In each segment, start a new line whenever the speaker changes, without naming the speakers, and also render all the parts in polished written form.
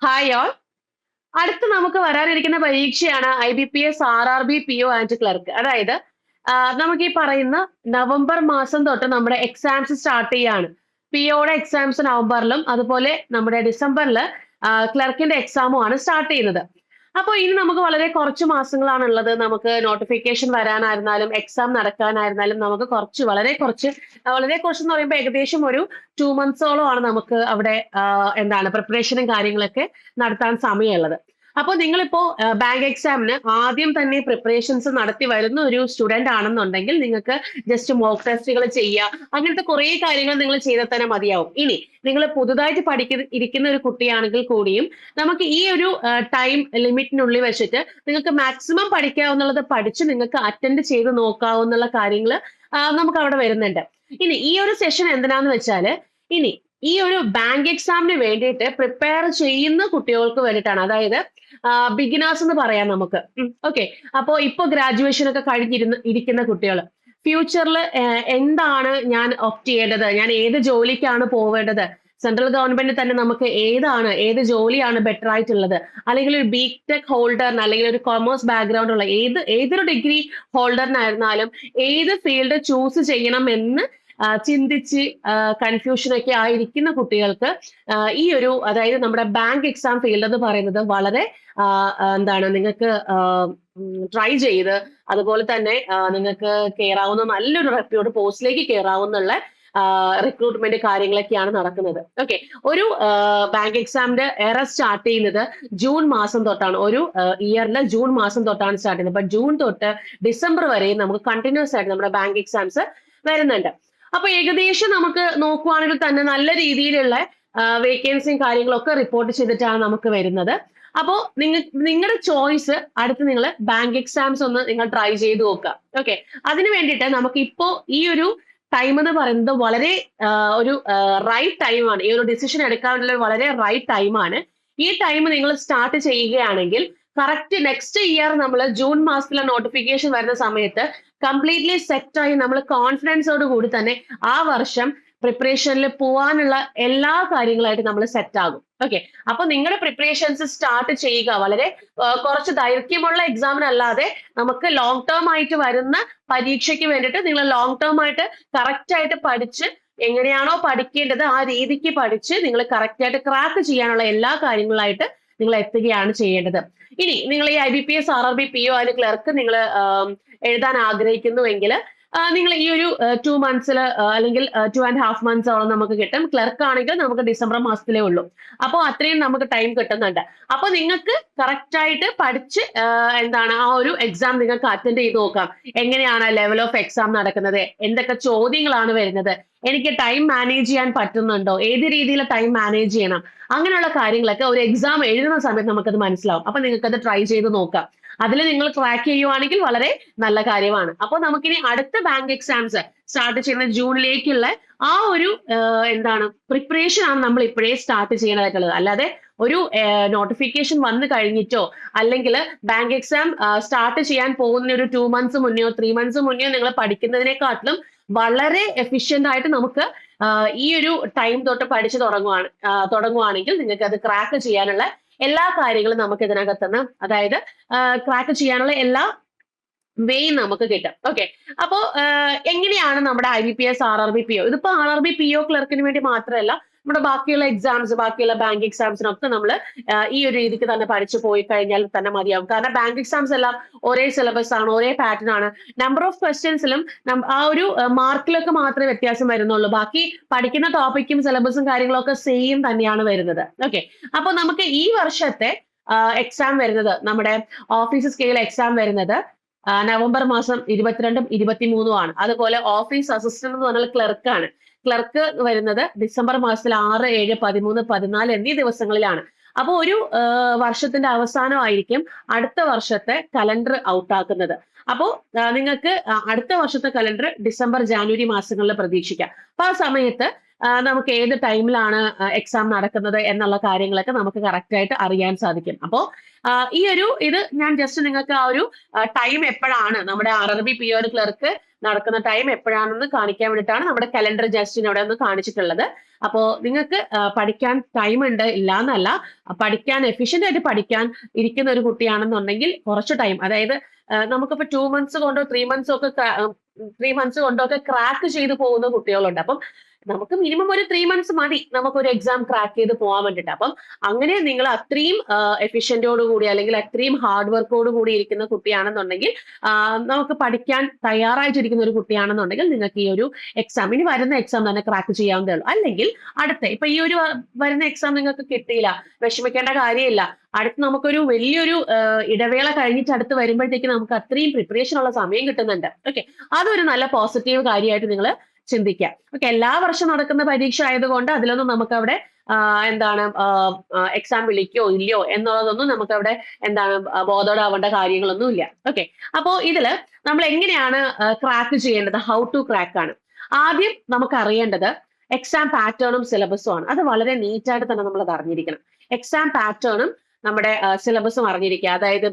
Hi all. അടുത്ത് നമുക്ക് വരാനിരിക്കുന്ന പരീക്ഷയാണ് IBPS RRB PO and clerk. അതായത് നമുക്ക് ഈ പറയുന്ന നവംബർ മാസം തൊട്ട് നമ്മുടെ എക്സാംസ് സ്റ്റാർട്ട് ചെയ്യാണ്. POയുടെ എക്സാംസ് നവംബറിലും അതുപോലെ നമ്മുടെ ഡിസംബറിൽ ക്ലർക്കിന്റെ എക്സാമും ആണ് സ്റ്റാർട്ട് ചെയ്യുന്നത്. അപ്പോൾ ഇനി നമുക്ക് വളരെ കുറച്ച് മാസങ്ങളാണ് ഉള്ളത്. നമുക്ക് നോട്ടിഫിക്കേഷൻ വരാനായിരുന്നാലും എക്സാം നടക്കാനായിരുന്നാലും നമുക്ക് വളരെ കുറച്ച് എന്ന് പറയുമ്പോൾ ഏകദേശം ഒരു 2 മന്ത്സോളം ആണ് നമുക്ക് അവിടെ എന്താണ് പ്രിപ്പറേഷനും കാര്യങ്ങളൊക്കെ നടത്താൻ സമയമുള്ളത്. അപ്പോൾ നിങ്ങളിപ്പോ ബാങ്ക് എക്സാമിന് ആദ്യം തന്നെ പ്രിപ്പറേഷൻസ് നടത്തി വരുന്ന ഒരു സ്റ്റുഡന്റ് ആണെന്നുണ്ടെങ്കിൽ നിങ്ങൾക്ക് ജസ്റ്റ് മോക്ക് ടെസ്റ്റുകൾ ചെയ്യുക, അങ്ങനത്തെ കുറേ കാര്യങ്ങൾ നിങ്ങൾ ചെയ്താൽ തന്നെ മതിയാവും. ഇനി നിങ്ങൾ പുതുതായിട്ട് ഇരിക്കുന്ന ഒരു കുട്ടിയാണെങ്കിൽ കൂടിയും നമുക്ക് ഈ ഒരു ടൈം ലിമിറ്റിനുള്ളിൽ വെച്ചിട്ട് നിങ്ങൾക്ക് മാക്സിമം പഠിക്കാവുന്നുള്ളത് പഠിച്ച് നിങ്ങൾക്ക് അറ്റൻഡ് ചെയ്ത് നോക്കാവുന്ന കാര്യങ്ങൾ നമുക്ക് അവിടെ വരുന്നുണ്ട്. ഇനി ഈ ഒരു സെഷൻ എന്തിനാന്ന് വെച്ചാൽ ഇനി ഈ ഒരു ബാങ്ക് എക്സാമിന് വേണ്ടിയിട്ട് പ്രിപ്പയർ ചെയ്യുന്ന കുട്ടികൾക്ക് വേണ്ടിയിട്ടാണ്. അതായത് ബിഗിനേഴ്സ് എന്ന് പറയാം നമുക്ക്. ഓക്കെ, അപ്പോ ഇപ്പൊ ഗ്രാജുവേഷൻ ഒക്കെ ഇരിക്കുന്ന കുട്ടികൾ ഫ്യൂച്ചറിൽ എന്താണ് ഞാൻ ഓപ്റ്റ് ചെയ്യേണ്ടത്, ഞാൻ ഏത് ജോലിക്കാണ് പോവേണ്ടത്, സെൻട്രൽ ഗവൺമെന്റ് തന്നെ നമുക്ക് ഏത് ജോലിയാണ് ബെറ്റർ ആയിട്ടുള്ളത്, അല്ലെങ്കിൽ ഒരു ബിടെക് ഹോൾഡറിന് അല്ലെങ്കിൽ ഒരു കൊമേഴ്സ് ബാക്ക്ഗ്രൗണ്ട് ഉള്ള ഏതൊരു ഡിഗ്രി ഹോൾഡറിനായിരുന്നാലും ഏത് ഫീൽഡ് ചൂസ് ചെയ്യണം എന്ന് ചിന്തിച്ച് കൺഫ്യൂഷനൊക്കെ ആയിരിക്കുന്ന കുട്ടികൾക്ക് ഈ ഒരു അതായത് നമ്മുടെ ബാങ്ക് എക്സാം ഫീൽഡ് എന്ന് പറയുന്നത് വളരെ എന്താണ് നിങ്ങൾക്ക് ട്രൈ ചെയ്ത് അതുപോലെ തന്നെ നിങ്ങൾക്ക് കയറാവുന്ന നല്ലൊരു റെപ്യൂട്ട് പോസ്റ്റിലേക്ക് കയറാവുന്നുള്ള റിക്രൂട്ട്മെന്റ് കാര്യങ്ങളൊക്കെയാണ് നടക്കുന്നത്. ഓക്കെ, ഒരു ബാങ്ക് എക്സാമിന്റെ എറ സ്റ്റാർട്ട് ചെയ്യുന്നത് ജൂൺ മാസം തൊട്ടാണ്. ഒരു ഇയറിലെ ജൂൺ മാസം തൊട്ടാണ് സ്റ്റാർട്ട് ചെയ്യുന്നത്. അപ്പൊ ജൂൺ തൊട്ട് ഡിസംബർ വരെ നമുക്ക് കണ്ടിന്യൂസ് ആയിട്ട് നമ്മുടെ ബാങ്ക് എക്സാംസ് വരുന്നുണ്ട്. അപ്പൊ ഏകദേശം നമുക്ക് നോക്കുവാണെങ്കിൽ തന്നെ നല്ല രീതിയിലുള്ള വേക്കൻസിയും കാര്യങ്ങളൊക്കെ റിപ്പോർട്ട് ചെയ്തിട്ടാണ് നമുക്ക് വരുന്നത്. അപ്പോൾ നിങ്ങളുടെ ചോയ്സ് അടുത്ത് നിങ്ങൾ ബാങ്ക് എക്സാംസ് ഒന്ന് നിങ്ങൾ ട്രൈ ചെയ്ത് നോക്കുക. ഓക്കെ, അതിന് വേണ്ടിയിട്ട് നമുക്ക് ഇപ്പോ ഈ ഒരു ടൈം എന്ന് പറയുന്നത് വളരെ ഒരു റൈറ്റ് ടൈമാണ്. ഈ ഒരു ഡിസിഷൻ എടുക്കാനുള്ള വളരെ റൈറ്റ് ടൈമാണ്. ഈ ടൈം നിങ്ങൾ സ്റ്റാർട്ട് ചെയ്യുകയാണെങ്കിൽ കറക്റ്റ് നെക്സ്റ്റ് ഇയർ നമ്മൾ ജൂൺ മാസത്തിലെ നോട്ടിഫിക്കേഷൻ വരുന്ന സമയത്ത് കംപ്ലീറ്റ്ലി സെറ്റായി നമ്മൾ കോൺഫിഡൻസോട് കൂടി തന്നെ ആ വർഷം പ്രിപ്പറേഷനിൽ പോവാനുള്ള എല്ലാ കാര്യങ്ങളായിട്ട് നമ്മൾ സെറ്റ് ആകും. ഓക്കെ, അപ്പൊ നിങ്ങളുടെ പ്രിപ്പറേഷൻസ് സ്റ്റാർട്ട് ചെയ്യുക. വളരെ കുറച്ച് ദൈർഘ്യമുള്ള എക്സാമിനല്ലാതെ നമുക്ക് ലോങ് ടേം ആയിട്ട് വരുന്ന പരീക്ഷയ്ക്ക് വേണ്ടിയിട്ട് നിങ്ങൾ ലോങ് ടേം ആയിട്ട് കറക്റ്റ് ആയിട്ട് പഠിച്ച് എങ്ങനെയാണോ പഠിക്കേണ്ടത് ആ രീതിക്ക് പഠിച്ച് നിങ്ങൾ കറക്റ്റ് ആയിട്ട് ക്രാക്ക് ചെയ്യാനുള്ള എല്ലാ കാര്യങ്ങളായിട്ട് നിങ്ങൾ എത്തുകയാണ് ചെയ്യേണ്ടത്. ഇനി നിങ്ങൾ ഈ IBPS RRB PO അതിന് ക്ലർക്ക് നിങ്ങൾ എഴുതാൻ ആഗ്രഹിക്കുന്നുവെങ്കിൽ നിങ്ങൾ ഈ ഒരു 2 മന്ത്സിൽ അല്ലെങ്കിൽ 2.5 മന്ത്സോളം നമുക്ക് കിട്ടും. ക്ലർക്ക് ആണെങ്കിൽ നമുക്ക് ഡിസംബർ മാസത്തിലേ ഉള്ളൂ. അപ്പോൾ അത്രയും നമുക്ക് ടൈം കിട്ടുന്നുണ്ട്. അപ്പോൾ നിങ്ങൾക്ക് കറക്റ്റ് ആയിട്ട് പഠിച്ച് എന്താണ് ആ ഒരു എക്സാം നിങ്ങൾക്ക് അറ്റൻഡ് ചെയ്ത് നോക്കാം. എങ്ങനെയാണ് ലെവൽ ഓഫ് എക്സാം നടക്കുന്നത്, എന്തൊക്കെ ചോദ്യങ്ങളാണ് വരുന്നത്, എനിക്ക് ടൈം മാനേജ് ചെയ്യാൻ പറ്റുന്നുണ്ടോ, ഏത് രീതിയിൽ ടൈം മാനേജ് ചെയ്യണം, അങ്ങനെയുള്ള കാര്യങ്ങളൊക്കെ ഒരു എക്സാം എഴുതുന്ന സമയത്ത് നമുക്കത് മനസ്സിലാവും. അപ്പൊ നിങ്ങൾക്ക് അത് ട്രൈ ചെയ്ത് നോക്കാം. അതിൽ നിങ്ങൾ ക്രാക്ക് ചെയ്യുവാണെങ്കിൽ വളരെ നല്ല കാര്യമാണ്. അപ്പോൾ നമുക്കിനി അടുത്ത ബാങ്ക് എക്സാംസ് സ്റ്റാർട്ട് ചെയ്യുന്ന ജൂണിലേക്കുള്ള ആ ഒരു എന്താണ് പ്രിപ്പറേഷൻ ആണ് നമ്മൾ ഇപ്പോഴേ സ്റ്റാർട്ട് ചെയ്യേണ്ടതായിട്ടുള്ളത്. അല്ലാതെ ഒരു നോട്ടിഫിക്കേഷൻ വന്നു കഴിഞ്ഞിട്ടോ അല്ലെങ്കിൽ ബാങ്ക് എക്സാം സ്റ്റാർട്ട് ചെയ്യാൻ പോകുന്ന ഒരു 2 മന്ത്സ് മുന്നെയോ 3 മന്ത്സ് മുന്നെയോ നിങ്ങൾ പഠിക്കുന്നതിനെക്കാട്ടിലും വളരെ എഫിഷ്യന്റ് ആയിട്ട് നമുക്ക് ഈ ഒരു ടൈം തൊട്ട് പഠിച്ചു തുടങ്ങുവാണെങ്കിൽ നിങ്ങൾക്ക് അത് ക്രാക്ക് ചെയ്യാനുള്ള എല്ലാ കാര്യങ്ങളും നമുക്ക് ഇതിനകത്തുനിന്ന് അതായത് ക്രാക്ക് ചെയ്യാനുള്ള എല്ലാ വേയും നമുക്ക് കിട്ടും. ഓക്കെ, അപ്പോ എങ്ങനെയാണ് നമ്മുടെ IBPS RRB PO ഇതിപ്പോ RRB PO ക്ലർക്കിന് വേണ്ടി മാത്രമല്ല നമ്മുടെ ബാക്കിയുള്ള എക്സാംസ് ബാക്കിയുള്ള ബാങ്ക് എക്സാംസിനൊക്കെ നമ്മൾ ഈ ഒരു രീതിക്ക് തന്നെ പഠിച്ചു പോയി കഴിഞ്ഞാൽ തന്നെ മതിയാവും. കാരണം ബാങ്ക് എക്സാംസ് എല്ലാം ഒരേ സിലബസ് ആണ്, ഒരേ പാറ്റേൺ ആണ്. നമ്പർ ഓഫ് ക്വസ്റ്റ്യൻസിലും ആ ഒരു മാർക്കിലൊക്കെ മാത്രമേ വ്യത്യാസം വരുന്നുള്ളൂ. ബാക്കി പഠിക്കുന്ന ടോപ്പിക്കും സിലബസും കാര്യങ്ങളൊക്കെ സെയിം തന്നെയാണ് വരുന്നത്. ഓക്കെ, അപ്പൊ നമുക്ക് ഈ വർഷത്തെ എക്സാം വരുന്നത് നമ്മുടെ ഓഫീസ് സ്കെയിൽ എക്സാം വരുന്നത് നവംബർ മാസം 22ഉം 23ഉം ആണ്. അതുപോലെ ഓഫീസ് അസിസ്റ്റന്റ് എന്ന് പറഞ്ഞാൽ ക്ലർക്കാണ്. ക്ലർക്ക് വരുന്നത് ഡിസംബർ മാസത്തിൽ 6, 7, 13, 14 എന്നീ ദിവസങ്ങളിലാണ്. അപ്പോൾ ഒരു വർഷത്തിന്റെ അവസാനമായിരിക്കും അടുത്ത വർഷത്തെ കലണ്ടർ ഔട്ടാക്കുന്നത്. അപ്പോൾ നിങ്ങൾക്ക് അടുത്ത വർഷത്തെ കലണ്ടർ ഡിസംബർ ജാനുവരി മാസങ്ങളിൽ പ്രതീക്ഷിക്കാം. അപ്പൊ ആ സമയത്ത് നമുക്ക് ഏത് ടൈമിലാണ് എക്സാം നടക്കുന്നത് എന്നുള്ള കാര്യങ്ങളൊക്കെ നമുക്ക് കറക്റ്റ് ആയിട്ട് അറിയാൻ സാധിക്കും. അപ്പോൾ ഈ ഒരു ഇത് ഞാൻ ജസ്റ്റ് നിങ്ങൾക്ക് ആ ഒരു ടൈം എപ്പോഴാണ് നമ്മുടെ RRB PO ക്ലർക്ക് നടക്കുന്ന ടൈം എപ്പോഴാണെന്ന് കാണിക്കാൻ വേണ്ടിയിട്ടാണ് നമ്മുടെ കലണ്ടർ ജസ്റ്റ് ഇവിടെ ഒന്ന് കാണിച്ചിട്ടുള്ളത്. അപ്പോ നിങ്ങൾക്ക് പഠിക്കാൻ ടൈം ഉണ്ട് ഇല്ല എന്നല്ല, പഠിക്കാൻ എഫിഷ്യന്റ് ആയിട്ട് പഠിക്കാൻ ഇരിക്കുന്ന ഒരു കുട്ടിയാണെന്നുണ്ടെങ്കിൽ കുറച്ച് ടൈം, അതായത് നമുക്കിപ്പോ 2 months കൊണ്ടോ 3 months കൊണ്ടോ ഒക്കെ ക്രാക്ക് ചെയ്ത് പോകുന്ന കുട്ടികളുണ്ട്. അപ്പം നമുക്ക് മിനിമം ഒരു 3 months മതി നമുക്കൊരു എക്സാം ക്രാക്ക് ചെയ്ത് പോകാൻ വേണ്ടിയിട്ട്. അപ്പം അങ്ങനെ നിങ്ങൾ അത്രയും എഫിഷ്യന്റോട് കൂടി അല്ലെങ്കിൽ അത്രയും ഹാർഡ് വർക്കോട് കൂടി ഇരിക്കുന്ന കുട്ടിയാണെന്നുണ്ടെങ്കിൽ, നമുക്ക് പഠിക്കാൻ തയ്യാറായിട്ടിരിക്കുന്ന ഒരു കുട്ടിയാണെന്നുണ്ടെങ്കിൽ നിങ്ങൾക്ക് ഈ ഒരു എക്സാം, ഇനി വരുന്ന എക്സാം തന്നെ ക്രാക്ക് ചെയ്യാവുന്നതേ ഉള്ളൂ. അല്ലെങ്കിൽ ഇപ്പൊ ഈ ഒരു വരുന്ന എക്സാം നിങ്ങൾക്ക് കിട്ടിയില്ല, വിഷമിക്കേണ്ട കാര്യമില്ല. അടുത്ത് നമുക്കൊരു വലിയൊരു ഇടവേള കഴിഞ്ഞിട്ട് അടുത്ത് വരുമ്പോഴത്തേക്ക് നമുക്ക് അത്രയും പ്രിപ്പറേഷൻ ഉള്ള സമയം കിട്ടുന്നുണ്ട്. ഓക്കെ, അതൊരു നല്ല പോസിറ്റീവ് കാര്യമായിട്ട് നിങ്ങൾ ചിന്തിക്കുക. ഓക്കെ, എല്ലാ വർഷം നടക്കുന്ന പരീക്ഷ ആയതുകൊണ്ട് അതിലൊന്നും നമുക്കവിടെ എന്താണ് എക്സാം വിളിക്കോ ഇല്ലയോ എന്നുള്ളതൊന്നും നമുക്കവിടെ ബോധോടാവേണ്ട കാര്യങ്ങളൊന്നും ഇല്ല. ഓക്കെ, അപ്പോ ഇതില് നമ്മൾ എങ്ങനെയാണ് ക്രാക്ക് ചെയ്യേണ്ടത്, ഹൗ ടു ക്രാക്ക് ആണ്. ആദ്യം നമുക്ക് അറിയേണ്ടത് എക്സാം പാറ്റേണും സിലബസും ആണ്. അത് വളരെ നീറ്റായിട്ട് തന്നെ നമ്മൾ അത് അറിഞ്ഞിരിക്കണം. എക്സാം പാറ്റേണും നമ്മുടെ സിലബസും അറിഞ്ഞിരിക്കുക. അതായത്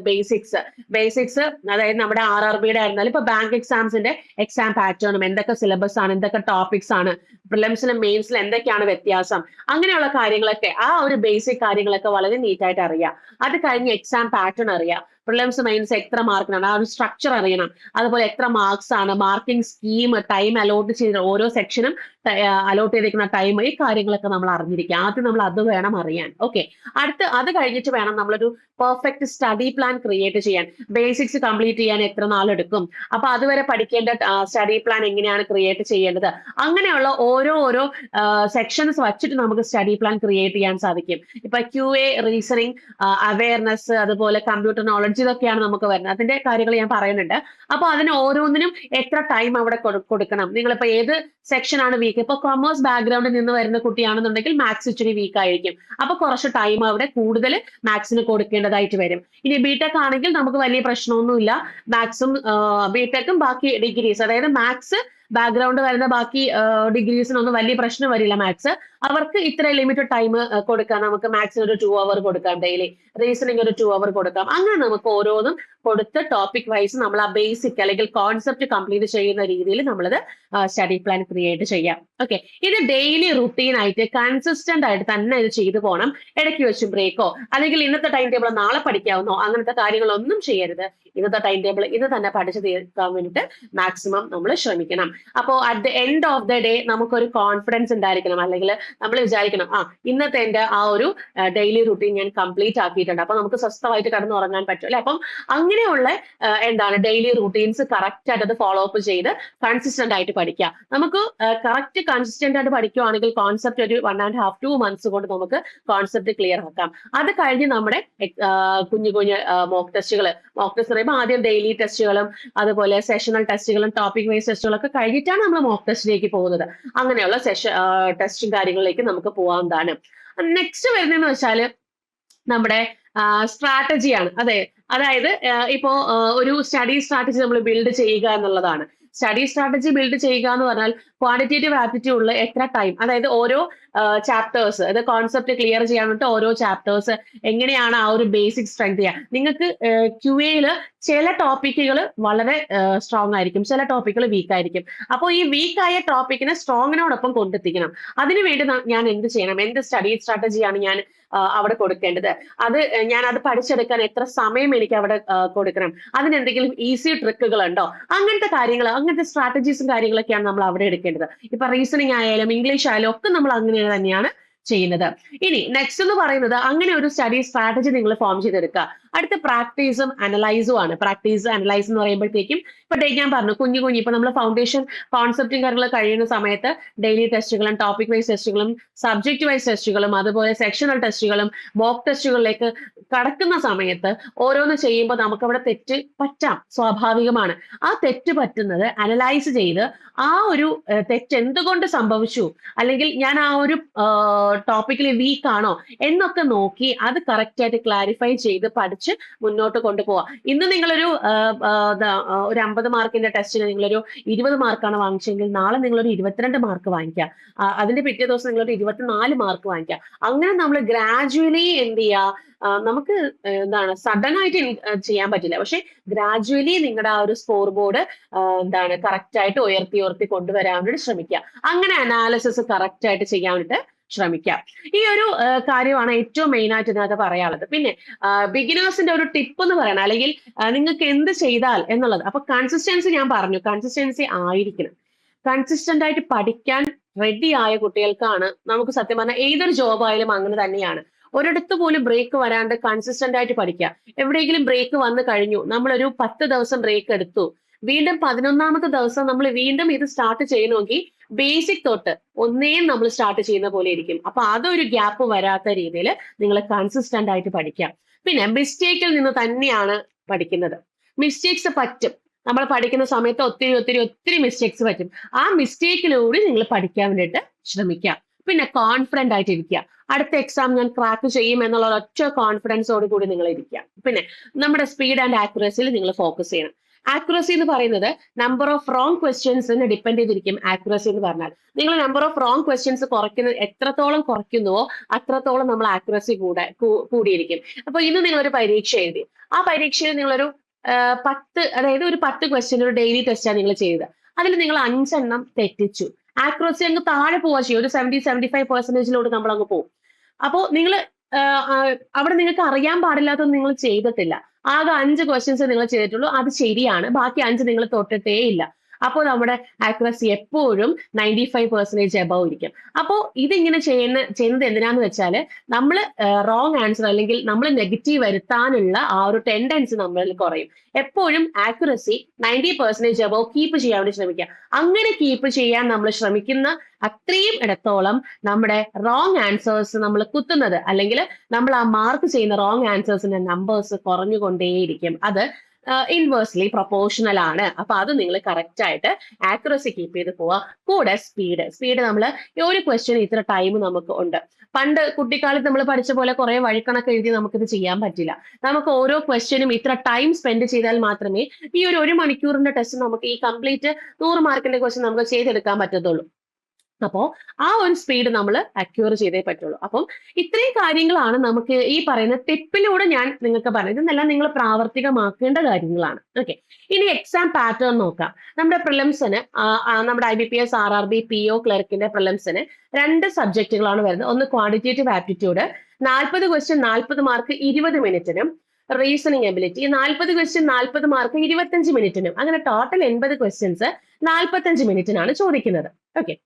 ബേസിക്സ് അതായത് നമ്മുടെ RRBയുടെ ആയിരുന്നാലും ഇപ്പൊ ബാങ്ക് എക്സാംസിന്റെ എക്സാം പാറ്റേണും എന്തൊക്കെ സിലബസ് ആണ്, എന്തൊക്കെ ടോപ്പിക്സ് ആണ്, പ്രിലിംസിലും മെയിൻസിലും എന്തൊക്കെയാണ് വ്യത്യാസം, അങ്ങനെയുള്ള കാര്യങ്ങളൊക്കെ, ആ ഒരു ബേസിക് കാര്യങ്ങളൊക്കെ വളരെ നീറ്റായിട്ട് അറിയാം. അത് കഴിഞ്ഞ് എക്സാം പാറ്റേൺ അറിയാം. പ്രിലിംസ് മെയിൻസ് എത്ര മാർക്കിനാണ്, ആ ഒരു സ്ട്രക്ചർ അറിയണം. അതുപോലെ എത്ര മാർക്സ് ആണ്, മാർക്കിംഗ് സ്കീം, ടൈം അലോട്ട് ചെയ്ത ഓരോ സെക്ഷനും അലോട്ട് ചെയ്തിരിക്കുന്ന ടൈം, ഈ കാര്യങ്ങളൊക്കെ നമ്മൾ അറിഞ്ഞിരിക്കുക. ആദ്യം നമ്മൾ അത് വേണം അറിയാൻ. ഓക്കെ, അത് കഴിഞ്ഞിട്ട് വേണം നമ്മളൊരു പെർഫെക്റ്റ് സ്റ്റഡി പ്ലാൻ ക്രിയേറ്റ് ചെയ്യാൻ. ബേസിക്സ് കംപ്ലീറ്റ് ചെയ്യാൻ എത്ര നാളെടുക്കും, അപ്പൊ അതുവരെ പഠിക്കേണ്ട സ്റ്റഡി പ്ലാൻ എങ്ങനെയാണ് ക്രിയേറ്റ് ചെയ്യേണ്ടത്, അങ്ങനെയുള്ള ഓരോ സെക്ഷൻസ് വച്ചിട്ട് നമുക്ക് സ്റ്റഡി പ്ലാൻ ക്രിയേറ്റ് ചെയ്യാൻ സാധിക്കും. ഇപ്പൊ QA, റീസണിങ്, അവയർനെസ്, അതുപോലെ കമ്പ്യൂട്ടർ നോളജ്, ഇതൊക്കെയാണ് നമുക്ക് വരുന്നത്. അതിന്റെ കാര്യങ്ങൾ ഞാൻ പറയുന്നുണ്ട്. അപ്പൊ അതിന് ഓരോന്നിനും എത്ര ടൈം അവിടെ കൊടുക്കണം. നിങ്ങളിപ്പോ ഏത് സെക്ഷൻ ആണ് വീക്ക്, ഇപ്പൊ കൊമേഴ്സ് ബാക്ക്ഗ്രൗണ്ടിൽ നിന്ന് വരുന്ന കുട്ടിയാണെന്നുണ്ടെങ്കിൽ മാത്സ് ഇച്ചിരി വീക്ക് ആയിരിക്കും. അപ്പൊ കുറച്ച് ടൈം അവിടെ കൂടുതൽ മാത്സിന് കൊടുക്കേണ്ടതായിട്ട് വരും. ഇനി ബിടെക് ആണെങ്കിൽ നമുക്ക് വലിയ പ്രശ്നമൊന്നുമില്ല. മാത്സും ബിടെക്കും ബാക്കി ഡിഗ്രീസ്, അതായത് മാത്സ് ബാക്ക്ഗ്രൗണ്ട് വരുന്ന ബാക്കി ഡിഗ്രീസിനൊന്നും വലിയ പ്രശ്നം വരില്ല. മാത്സ് അവർക്ക് ഇത്ര ലിമിറ്റഡ് ടൈം കൊടുക്കാം. നമുക്ക് മാത്സിന് ഒരു 2 hour കൊടുക്കാം ഡെയിലി, റീസണിങ് ഒരു 2 hour കൊടുക്കാം. അങ്ങനെ നമുക്ക് ഓരോന്നും കൊടുത്ത് ടോപ്പിക് വൈസ് നമ്മൾ ആ ബേസിക് അല്ലെങ്കിൽ കോൺസെപ്റ്റ് കംപ്ലീറ്റ് ചെയ്യുന്ന രീതിയിൽ നമ്മളത് സ്റ്റഡി പ്ലാൻ ക്രിയേറ്റ് ചെയ്യാം. ഓക്കെ, ഇത് ഡെയിലി റുട്ടീൻ ആയിട്ട് കൺസിസ്റ്റന്റ് ആയിട്ട് തന്നെ ഇത് ചെയ്തു പോകണം. ഇടയ്ക്ക് വെച്ച് ബ്രേക്കോ അല്ലെങ്കിൽ ഇന്നത്തെ ടൈം ടേബിൾ നാളെ പഠിക്കാവുന്നോ അങ്ങനത്തെ കാര്യങ്ങളൊന്നും ചെയ്യരുത്. ഇന്നത്തെ ടൈം ടേബിൾ ഇത് തന്നെ പഠിച്ചു തീർക്കാൻ വേണ്ടിയിട്ട് മാക്സിമം നമ്മൾ ശ്രമിക്കണം. അപ്പോൾ at the end of the day നമുക്കൊരു കോൺഫിഡൻസ് ഉണ്ടായിരിക്കണം. അല്ലെങ്കിൽ നമ്മൾ വിചാരിക്കണം, ഇന്നത്തെ എന്റെ ആ ഒരു ഡെയിലി റുട്ടീൻ ഞാൻ കംപ്ലീറ്റ് ആക്കിയിട്ടുണ്ട്, അപ്പൊ നമുക്ക് സ്വസ്ഥമായിട്ട് കിടന്നുറങ്ങാൻ പറ്റും അല്ലെ. അപ്പം അങ്ങനെയുള്ള ഡെയിലി റുട്ടീൻസ് കറക്റ്റ് ആയിട്ട് അത് ഫോളോ അപ്പ് ചെയ്ത് കൺസിസ്റ്റന്റ് ആയിട്ട് പഠിക്കുക. നമുക്ക് കറക്റ്റ് കൺസിസ്റ്റന്റ് ആയിട്ട് പഠിക്കുകയാണെങ്കിൽ കോൺസെപ്റ്റ് ഒരു 1.5 2 months കൊണ്ട് നമുക്ക് കോൺസെപ്റ്റ് ക്ലിയർ ആക്കാം. അത് കഴിഞ്ഞ് നമ്മുടെ കുഞ്ഞു മോക്ക് ടെസ്റ്റുകൾ പറയുമ്പോൾ ആദ്യം ഡെയിലി ടെസ്റ്റുകളും അതുപോലെ സെഷണൽ ടെസ്റ്റുകളും ടോപ്പിക് വൈസ് ടെസ്റ്റുകളൊക്കെ കഴിഞ്ഞിട്ടാണ് നമ്മൾ മോക്ക് ടെസ്റ്റിലേക്ക് പോകുന്നത്. അങ്ങനെയുള്ള ടെസ്റ്റും കാര്യങ്ങളിലേക്ക് നമുക്ക് പോകാവുന്നതാണ്. നെക്സ്റ്റ് വരുന്നതെന്ന് വെച്ചാല് നമ്മുടെ സ്ട്രാറ്റജിയാണ്. അതായത് ഇപ്പോ ഒരു സ്റ്റഡി സ്ട്രാറ്റജി നമ്മൾ ബിൽഡ് ചെയ്യുക എന്നുള്ളതാണ്. സ്റ്റഡി സ്ട്രാറ്റജി ബിൽഡ് ചെയ്യുക എന്ന് പറഞ്ഞാൽ ക്വാണ്ടിറ്റേറ്റീവ് ആപ്റ്റിറ്റ്യൂഡിൽ എത്ര ടൈം, അതായത് ഓരോ ചാപ്റ്റേഴ്സ്, അത് കോൺസെപ്റ്റ് ക്ലിയർ ചെയ്യാൻ വേണ്ടിട്ട് ഓരോ ചാപ്റ്റേഴ്സ് എങ്ങനെയാണ് ആ ഒരു ബേസിക് സ്ട്രെങ്ത് ചെയ്യുക. നിങ്ങൾക്ക് QAയിൽ ചില ടോപ്പിക്കുകൾ വളരെ സ്ട്രോങ് ആയിരിക്കും, ചില ടോപ്പിക്കുകൾ വീക്ക് ആയിരിക്കും. അപ്പോൾ ഈ വീക്കായ ടോപ്പിക്കിനെ സ്ട്രോങ്ങിനോടൊപ്പം കൊണ്ടെത്തിക്കണം. അതിനുവേണ്ടി ഞാൻ എന്ത് ചെയ്യണം, എന്ത് സ്റ്റഡി സ്ട്രാറ്റജിയാണ് ഞാൻ അവിടെ കൊടുക്കേണ്ടത്, ഞാൻ അത് പഠിച്ചെടുക്കാൻ എത്ര സമയം എനിക്ക് അവിടെ കൊടുക്കണം, അതിനെന്തെങ്കിലും ഈസി ട്രിക്കുകൾ ഉണ്ടോ, അങ്ങനത്തെ കാര്യങ്ങൾ, അങ്ങനത്തെ സ്ട്രാറ്റജീസും കാര്യങ്ങളൊക്കെയാണ് നമ്മൾ അവിടെ എടുക്കേണ്ടത്. ഇപ്പൊ റീസണിങ് ആയാലും ഇംഗ്ലീഷ് ആയാലും ഒക്കെ നമ്മൾ അങ്ങനെ തന്നെയാണ് ചെയ്യുന്നത്. ഇനി നെക്സ്റ്റ് എന്ന് പറയുന്നത് അങ്ങനെ ഒരു സ്റ്റഡി സ്ട്രാറ്റജി നിങ്ങൾ ഫോം ചെയ്തെടുക്കുക. അടുത്ത പ്രാക്ടീസും അനലൈസും ആണ്. പ്രാക്ടീസ് അനലൈസ് എന്ന് പറയുമ്പോഴത്തേക്കും ഇപ്പൊ ഞാൻ പറഞ്ഞു കുഞ്ഞു ഇപ്പൊ നമ്മൾ ഫൗണ്ടേഷൻ കോൺസെപ്റ്റും കാര്യങ്ങളും കഴിയുന്ന സമയത്ത് ഡെയിലി ടെസ്റ്റുകളും ടോപ്പിക് വൈസ് ടെസ്റ്റുകളും സബ്ജക്ട് വൈസ് ടെസ്റ്റുകളും അതുപോലെ സെക്ഷണൽ ടെസ്റ്റുകളും മോക്ക് ടെസ്റ്റുകളിലേക്ക് കടക്കുന്ന സമയത്ത് ഓരോന്ന് ചെയ്യുമ്പോൾ നമുക്കവിടെ തെറ്റ് പറ്റാം, സ്വാഭാവികമാണ്. ആ തെറ്റ് പറ്റുന്നത് അനലൈസ് ചെയ്ത് ആ ഒരു തെറ്റ് എന്തുകൊണ്ട് സംഭവിച്ചു, അല്ലെങ്കിൽ ഞാൻ ആ ഒരു ടോപ്പിക്കിൽ വീക്ക് ആണോ എന്നൊക്കെ നോക്കി അത് കറക്റ്റ് ആയിട്ട് ക്ലാരിഫൈ ചെയ്ത് പഠിച്ച് മുന്നോട്ട് കൊണ്ടുപോവാം. ഇന്ന് നിങ്ങളൊരു 50 മാർക്കിന്റെ ടെസ്റ്റിന് നിങ്ങളൊരു 20 മാർക്കാണ് വാങ്ങിച്ചെങ്കിൽ നാളെ നിങ്ങളൊരു 22 മാർക്ക് വാങ്ങിക്കുക. അതിന്റെ പിറ്റേ ദിവസം നിങ്ങളൊരു 24 മാർക്ക് വാങ്ങിക്കുക. അങ്ങനെ നമ്മൾ ഗ്രാജുവലി എന്ത് ചെയ്യുക, നമുക്ക് എന്താണ് സഡൻ ആയിട്ട് ചെയ്യാൻ പറ്റില്ല. പക്ഷെ ഗ്രാജുവലി നിങ്ങളുടെ ആ ഒരു സ്കോർ ബോർഡ് എന്താണ് കറക്റ്റ് ആയിട്ട് ഉയർത്തി ഉയർത്തി കൊണ്ടുവരാൻ വേണ്ടി ശ്രമിക്കുക. അങ്ങനെ അനാലിസിസ് കറക്റ്റ് ആയിട്ട് ചെയ്യാൻ വേണ്ടിട്ട് ശ്രമിക്കാം. ഈ ഒരു കാര്യമാണ് ഏറ്റവും മെയിൻ ആയിട്ട് ഇതിനകത്ത് പറയാനുള്ളത്. പിന്നെ ബിഗിനേഴ്സിന്റെ ഒരു ടിപ്പ് എന്ന് പറയണം, അല്ലെങ്കിൽ നിങ്ങൾക്ക് എന്ത് ചെയ്താൽ എന്നുള്ളത്. അപ്പൊ കൺസിസ്റ്റൻസി ഞാൻ പറഞ്ഞു, കൺസിസ്റ്റൻസി ആയിരിക്കണം. കൺസിസ്റ്റന്റ് ആയിട്ട് പഠിക്കാൻ റെഡി ആയ കുട്ടികൾക്കാണ് നമുക്ക് സത്യം പറഞ്ഞാൽ ഏതൊരു ജോബ് ആയാലും അങ്ങനെ തന്നെയാണ്. ഒരിടത്ത് പോലും ബ്രേക്ക് വരാണ്ട് കൺസിസ്റ്റന്റ് ആയിട്ട് പഠിക്കുക. എവിടെയെങ്കിലും ബ്രേക്ക് വന്നു കഴിഞ്ഞു, നമ്മളൊരു 10 ദിവസം ബ്രേക്ക് എടുത്തു, വീണ്ടും 11ാമത്തെ ദിവസം നമ്മൾ വീണ്ടും ഇത് സ്റ്റാർട്ട് ചെയ്യണമെങ്കിൽ ബേസിക് തൊട്ട് ഒന്നേം നമ്മൾ സ്റ്റാർട്ട് ചെയ്യുന്ന പോലെ ഇരിക്കും. അപ്പൊ അതൊരു ഗ്യാപ്പ് വരാത്ത രീതിയിൽ നിങ്ങൾ കൺസിസ്റ്റന്റ് ആയിട്ട് പഠിക്കാം. പിന്നെ മിസ്റ്റേക്കിൽ നിന്ന് തന്നെയാണ് പഠിക്കുന്നത്. മിസ്റ്റേക്സ് പറ്റും, നമ്മൾ പഠിക്കുന്ന സമയത്ത് ഒത്തിരി ഒത്തിരി ഒത്തിരി മിസ്റ്റേക്സ് പറ്റും. ആ മിസ്റ്റേക്കിലൂടെ നിങ്ങൾ പഠിക്കാൻ വേണ്ടിയിട്ട് ശ്രമിക്കാം. പിന്നെ കോൺഫിഡന്റ് ആയിട്ട് ഇരിക്കുക. അടുത്ത എക്സാം ഞാൻ ക്രാക്ക് ചെയ്യും എന്നുള്ള ഒറ്റ കോൺഫിഡൻസോട് കൂടി നിങ്ങൾ ഇരിക്കുക. പിന്നെ നമ്മുടെ സ്പീഡ് ആൻഡ് ആക്യുറസിയിൽ നിങ്ങൾ ഫോക്കസ് ചെയ്യണം. ആക്യുറസി എന്ന് പറയുന്നത് നമ്പർ ഓഫ് റോങ് ക്വസ്റ്റ്യൻസിന് ഡിപ്പെൻഡ് ചെയ്തിരിക്കും. ആക്യുറസി എന്ന് പറഞ്ഞാൽ നിങ്ങൾ നമ്പർ ഓഫ് റോങ് ക്വസ്റ്റ്യൻസ് കുറയ്ക്കുന്നത് എത്രത്തോളം കുറയ്ക്കുന്നുവോ അത്രത്തോളം നമ്മൾ ആക്യുറസി കൂടിയിരിക്കും. അപ്പൊ ഇന്ന് നിങ്ങളൊരു പരീക്ഷ എഴുതി, ആ പരീക്ഷയിൽ നിങ്ങളൊരു 10 ക്വസ്റ്റ്യൻ ഒരു ഡെയിലി ടെസ്റ്റാണ് നിങ്ങൾ ചെയ്തത്. അതിൽ നിങ്ങൾ 5 എണ്ണം തെറ്റിച്ചു. ആക്യുറസി അങ്ങ് താഴെ പോവാ ചെയ്യും, ഒരു 70-75% നമ്മൾ അങ്ങ് പോകും. അപ്പോ നിങ്ങൾ അവിടെ നിങ്ങൾക്ക് അറിയാൻ പാടില്ലാത്തൊന്നും നിങ്ങൾ ചെയ്തിട്ടില്ല. ആകെ 5 ക്വസ്റ്റ്യൻസ് നിങ്ങൾ ചെയ്തിട്ടുള്ളൂ, അത് ശരിയാണ്. ബാക്കി 5 നിങ്ങൾ തൊട്ടിട്ടേ ഇല്ല. അപ്പോൾ നമ്മുടെ ആക്യുറസി എപ്പോഴും 95% എബവ് ഇരിക്കും. അപ്പോൾ ഇതിങ്ങനെ ചെയ്യുന്നത് എന്തിനാന്ന് വെച്ചാൽ നമ്മൾ റോങ് ആൻസർ അല്ലെങ്കിൽ നമ്മൾ നെഗറ്റീവ് വരുത്താനുള്ള ആ ഒരു ടെൻഡൻസി നമ്മളിൽ കുറയും. എപ്പോഴും ആക്യുറസി 90% എബവ് കീപ്പ് ചെയ്യാൻ വേണ്ടി ശ്രമിക്കുക. അങ്ങനെ കീപ്പ് ചെയ്യാൻ നമ്മൾ ശ്രമിക്കുന്ന അത്രയും ഇടത്തോളം നമ്മുടെ റോങ് ആൻസേഴ്സ് നമ്മൾ കുത്തുന്നത് അല്ലെങ്കിൽ നമ്മൾ ആ മാർക്ക് ചെയ്യുന്ന റോങ് ആൻസേഴ്സിന്റെ നമ്പേഴ്സ് കുറഞ്ഞുകൊണ്ടേയിരിക്കും. അത് ഇൻവേഴ്സ്ലി പ്രൊപ്പോർഷണൽ ആണ്. അപ്പൊ അത് നിങ്ങൾ കറക്റ്റ് ആയിട്ട് ആക്യുറസി കീപ്പ് ചെയ്ത് പോവുക. കൂടെ സ്പീഡ് നമ്മൾ ഒരു ക്വസ്റ്റ്യൻ ഇത്ര ടൈം നമുക്ക് ഉണ്ട്. പണ്ട് കുട്ടിക്കാലത്ത് നമ്മൾ പഠിച്ച പോലെ കുറെ വഴിക്കണക്ക് എഴുതി നമുക്കിത് ചെയ്യാൻ പറ്റില്ല. നമുക്ക് ഓരോ ക്വസ്റ്റ്യനും ഇത്ര ടൈം സ്പെൻഡ് ചെയ്താൽ മാത്രമേ ഈ ഒരു മണിക്കൂറിന്റെ ടെസ്റ്റ് നമുക്ക് ഈ കംപ്ലീറ്റ് 100 മാർക്കിന്റെ ക്വസ്റ്റ്യൻ നമുക്ക് ചെയ്തെടുക്കാൻ പറ്റത്തുള്ളൂ. അപ്പോ ആ ഒരു സ്പീഡ് നമ്മൾ അക്യൂർ ചെയ്തേ പറ്റുള്ളൂ. അപ്പം ഇത്രയും കാര്യങ്ങളാണ് നമുക്ക് ഈ പറയുന്ന ടിപ്പിലൂടെ ഞാൻ നിങ്ങൾക്ക് പറഞ്ഞത്. ഇതെല്ലാം നിങ്ങൾ പ്രാവർത്തികമാക്കേണ്ട കാര്യങ്ങളാണ്. ഓക്കെ, ഇനി എക്സാം പാറ്റേൺ നോക്കാം. നമ്മുടെ പ്രിലിംസിന് നമ്മുടെ IBPS RRB PO ക്ലർക്കിന്റെ പ്രിലിംസിന് 2 സബ്ജക്റ്റുകളാണ് വരുന്നത്. ഒന്ന് ക്വാണ്ടിറ്റേറ്റീവ് ആപ്റ്റിറ്റ്യൂഡ്, 40 ക്വസ്റ്റ്യൻ 40 മാർക്ക് 20 മിനിറ്റിനും. റീസണിങ് എബിലിറ്റി 40 ക്വസ്റ്റ്യൻ 40 മാർക്ക് 25 മിനിറ്റിനും. അങ്ങനെ ടോട്ടൽ 80 ക്വസ്റ്റ്യൻസ് 45 മിനിറ്റിനാണ് ചോദിക്കുന്നത്. ഓക്കെ,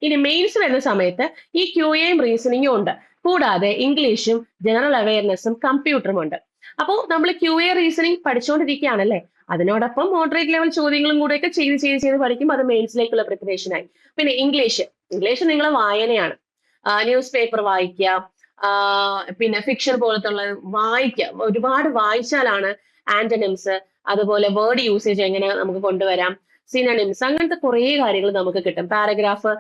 ഇനി മെയിൻസ് വരുന്ന സമയത്ത് ഈ QAയും റീസണിങ്ങും ഉണ്ട്. കൂടാതെ ഇംഗ്ലീഷും ജനറൽ അവയർനെസ്സും കമ്പ്യൂട്ടറും ഉണ്ട്. അപ്പോൾ നമ്മൾ QA റീസണിങ് പഠിച്ചുകൊണ്ടിരിക്കുകയാണല്ലേ, അതിനോടൊപ്പം മോഡറേറ്റ് ലെവൽ ചോദ്യങ്ങളും കൂടെയൊക്കെ ചെയ്ത് പഠിക്കും. അത് മെയിൻസിലേക്കുള്ള പ്രിപ്പറേഷൻ ആയി. പിന്നെ ഇംഗ്ലീഷ് നിങ്ങൾ വായനയാണ്. ന്യൂസ് പേപ്പർ വായിക്കുക, പിന്നെ ഫിക്ഷൻ പോലത്തുള്ള വായിക്കുക. ഒരുപാട് വായിച്ചാലാണ് ആന്റണിംസ്, അതുപോലെ വേർഡ് യൂസേജ് എങ്ങനെ നമുക്ക് കൊണ്ടുവരാം, സിനണിംസ്, അങ്ങനത്തെ കുറെ കാര്യങ്ങൾ നമുക്ക് കിട്ടും. പാരഗ്രാഫ്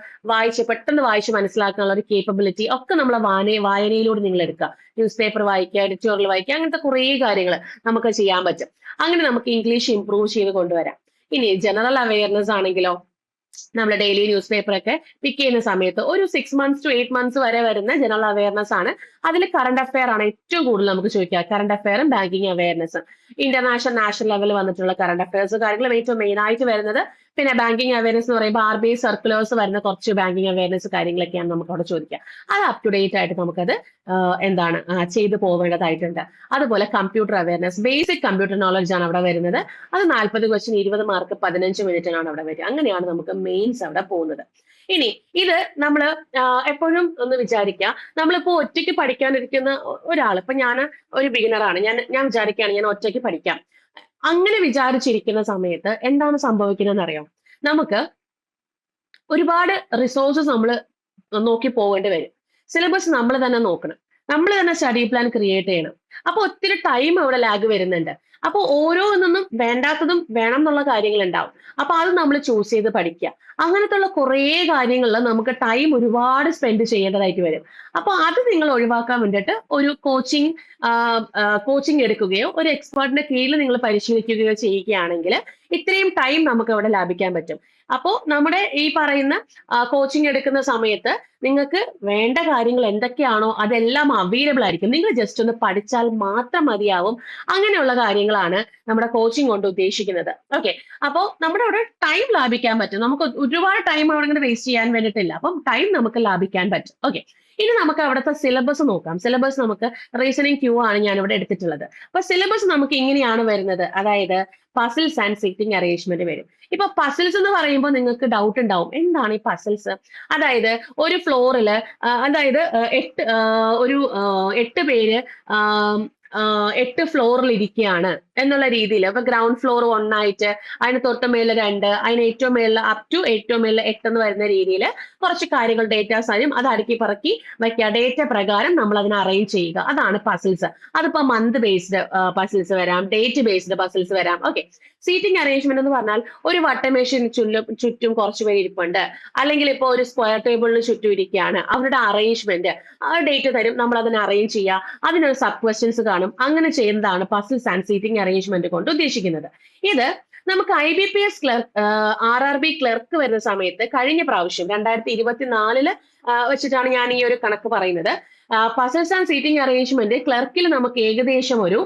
പെട്ടെന്ന് വായിച്ച് മനസ്സിലാക്കാനുള്ള ഒരു കേപ്പബിലിറ്റി ഒക്കെ നമ്മളെ വായനയിലൂടെ നിങ്ങൾ എടുക്കുക. ന്യൂസ് പേപ്പർ വായിക്കുക, എഡിറ്റോറിയൽ വായിക്കുക, അങ്ങനത്തെ കുറെ കാര്യങ്ങൾ നമുക്ക് ചെയ്യാൻ പറ്റും. അങ്ങനെ നമുക്ക് ഇംഗ്ലീഷ് ഇംപ്രൂവ് ചെയ്ത് കൊണ്ടുവരാം. ഇനി ജനറൽ അവയർനെസ് ആണെങ്കിലോ, നമ്മൾ ഡെയിലി ന്യൂസ് പേപ്പർ ഒക്കെ പിക്ക് ചെയ്യുന്ന സമയത്ത് ഒരു 6 months to 8 months വരെ വരുന്ന ജനറൽ അവയർനെസ് ആണ്. അതിൽ കറണ്ട് അഫെയർ ആണ് ഏറ്റവും കൂടുതൽ നമുക്ക് ചോദിക്കുക. കറണ്ട് അഫെയറും ബാങ്കിങ് അവയർനെസ്സും ഇന്റർനാഷണൽ നാഷണൽ ലെവലിൽ വന്നിട്ടുള്ള കറണ്ട് അഫെയർസ് കാര്യങ്ങളും ഏറ്റവും മെയിൻ ആയിട്ട് വരുന്നത്. പിന്നെ ബാങ്കിങ് അവയർനെസ് എന്ന് പറയുമ്പോൾ RBI സർക്കുലേഴ്സ് വരുന്ന കുറച്ച് ബാങ്കിങ് അവയർനെസ് കാര്യങ്ങളൊക്കെയാണ് നമുക്ക് അവിടെ ചോദിക്കുക. അത് അപ് ടു ഡേറ്റ് ആയിട്ട് നമുക്കത് ചെയ്തു പോവേണ്ടതായിട്ടുണ്ട്. അതുപോലെ computer awareness, basic computer knowledge ആണ് അവിടെ വരുന്നത്. അത് 40 ക്വസ്റ്റ്യൻ 20 മാർക്ക് 15 മിനിറ്റിനാണ് അവിടെ വരിക. അങ്ങനെയാണ് നമുക്ക് മെയിൻസ് അവിടെ പോകുന്നത്. ഇനി ഇത് നമ്മൾ എപ്പോഴും ഒന്ന് വിചാരിക്കുക, നമ്മളിപ്പോ ഒറ്റയ്ക്ക് പഠിക്കാനിരിക്കുന്ന ഒരാൾ, ഇപ്പൊ ഞാൻ ഒരു ബിഗിനറാണ്, ഞാൻ വിചാരിക്കുകയാണ് ഞാൻ ഒറ്റയ്ക്ക് പഠിക്കാം. അങ്ങനെ വിചാരിച്ചിരിക്കുന്ന സമയത്ത് എന്താണ് സംഭവിക്കുന്നതെന്ന് അറിയാം. നമുക്ക് ഒരുപാട് റിസോഴ്സസ് നമ്മൾ നോക്കി പോകേണ്ടി വരും. സിലബസ് നമ്മൾ തന്നെ നോക്കണം, നമ്മൾ തന്നെ സ്റ്റഡി പ്ലാൻ ക്രിയേറ്റ് ചെയ്യണം. അപ്പൊ ഒത്തിരി ടൈം അവിടെ ലാഗ് വരുന്നുണ്ട്. അപ്പൊ ഓരോന്നും വേണ്ടാത്തതും വേണം എന്നുള്ള കാര്യങ്ങൾ ഉണ്ടാവും. അപ്പൊ അത് നമ്മൾ ചൂസ് ചെയ്ത് പഠിക്കുക. അങ്ങനത്തുള്ള കുറേ കാര്യങ്ങളിൽ നമുക്ക് ടൈം ഒരുപാട് സ്പെൻഡ് ചെയ്യേണ്ടതായിട്ട് വരും. അപ്പൊ അത് നിങ്ങൾ ഒഴിവാക്കാൻ വേണ്ടിയിട്ട് ഒരു കോച്ചിങ് എടുക്കുകയോ ഒരു എക്സ്പേർട്ടിന്റെ കീഴിൽ നിങ്ങൾ പരിശീലിക്കുകയോ ചെയ്യുകയാണെങ്കിൽ ഇത്രയും ടൈം നമുക്ക് അവിടെ ലാഭിക്കാൻ പറ്റും. അപ്പോ നമ്മുടെ ഈ പറയുന്ന കോച്ചിങ് എടുക്കുന്ന സമയത്ത് നിങ്ങൾക്ക് വേണ്ട കാര്യങ്ങൾ എന്തൊക്കെയാണോ അതെല്ലാം അവൈലബിൾ ആയിരിക്കും. നിങ്ങൾ ജസ്റ്റ് ഒന്ന് പഠിച്ചാൽ മാത്രം മതിയാവും. അങ്ങനെയുള്ള കാര്യങ്ങളാണ് നമ്മുടെ കോച്ചിങ് കൊണ്ട് ഉദ്ദേശിക്കുന്നത്. ഓക്കെ, അപ്പോൾ നമ്മുടെ അവിടെ ടൈം ലാഭിക്കാൻ പറ്റും. നമുക്ക് ഒരുപാട് ടൈം അവിടെ ഇങ്ങനെ വേസ്റ്റ് ചെയ്യാൻ വേണ്ടിയിട്ടില്ല. അപ്പം ടൈം നമുക്ക് ലാഭിക്കാൻ പറ്റും. ഓക്കെ, ഇനി നമുക്ക് അവിടുത്തെ സിലബസ് നോക്കാം. സിലബസ് നമുക്ക് റീസണിങ് ക്യൂ ആണ് ഞാൻ ഇവിടെ എടുത്തിട്ടുള്ളത്. അപ്പൊ സിലബസ് നമുക്ക് ഇങ്ങനെയാണ് വരുന്നത്. അതായത് പസിൽസ് ആൻഡ് സീറ്റിംഗ് അറേഞ്ച്മെന്റ് വരും. ഇപ്പൊ പസിൽസ് എന്ന് പറയുമ്പോൾ നിങ്ങൾക്ക് ഡൗട്ട് ഉണ്ടാവും, എന്താണ് ഈ പസിൽസ്? അതായത് ഒരു ഫ്ലോറില് അതായത് ഒരു 8 പേര് 8 ഫ്ലോറിൽ ഇരിക്കുകയാണ് എന്നുള്ള രീതിയിൽ. അപ്പൊ ഗ്രൗണ്ട് ഫ്ലോർ 1 ആയിട്ട്, അതിന് തൊട്ട് മേളിൽ 2, അതിന് ഏറ്റവും മേളിൽ അപ് ടു ഏറ്റവും മേളിൽ 8 എന്ന് വരുന്ന രീതിയിൽ കുറച്ച് കാര്യങ്ങൾ ഡേറ്റാസ് ആയും അത് അടുക്കി പറക്കി വയ്ക്കുക. ഡേറ്റ പ്രകാരം നമ്മൾ അതിനെ അറേഞ്ച് ചെയ്യുക. അതാണ് പസിൽസ്. അതിപ്പോ മന്ത് ബേസ്ഡ് പസിൽസ് വരാം, ഡേറ്റ് ബേസ്ഡ് പസിൽസ് വരാം. ഓക്കെ, സീറ്റിംഗ് അറേഞ്ച്മെന്റ് എന്ന് പറഞ്ഞാൽ ഒരു വട്ടമേശിന് ചുറ്റും കുറച്ച് പേര് ഇരിപ്പുണ്ട്, അല്ലെങ്കിൽ ഇപ്പോൾ ഒരു സ്ക്വയർ ടേബിളിന് ചുറ്റും ഇരിക്കുകയാണ്. അവരുടെ അറേഞ്ച്മെന്റ് ആ ഡേറ്റ് തരും, നമ്മൾ അതിനെ അറേഞ്ച് ചെയ്യുക, അതിനൊരു സബ് ക്വസ്റ്റ്യൻസ് കാണും. അങ്ങനെ ചെയ്യുന്നതാണ് പസിൽസ് ആൻഡ് സീറ്റിംഗ് അറേഞ്ച്മെന്റ് കൊണ്ട് ഉദ്ദേശിക്കുന്നത്. ഇത് നമുക്ക് IBPS ക്ലർക്ക് RRB ക്ലർക്ക് വരുന്ന സമയത്ത് കഴിഞ്ഞ പ്രാവശ്യം 2024 വെച്ചിട്ടാണ് ഞാൻ ഈ ഒരു കണക്ക് പറയുന്നത്. പസിൽസ് ആൻഡ് സീറ്റിംഗ് അറേഞ്ച്മെന്റ് ക്ലർക്കിൽ നമുക്ക് ഏകദേശം ഒരു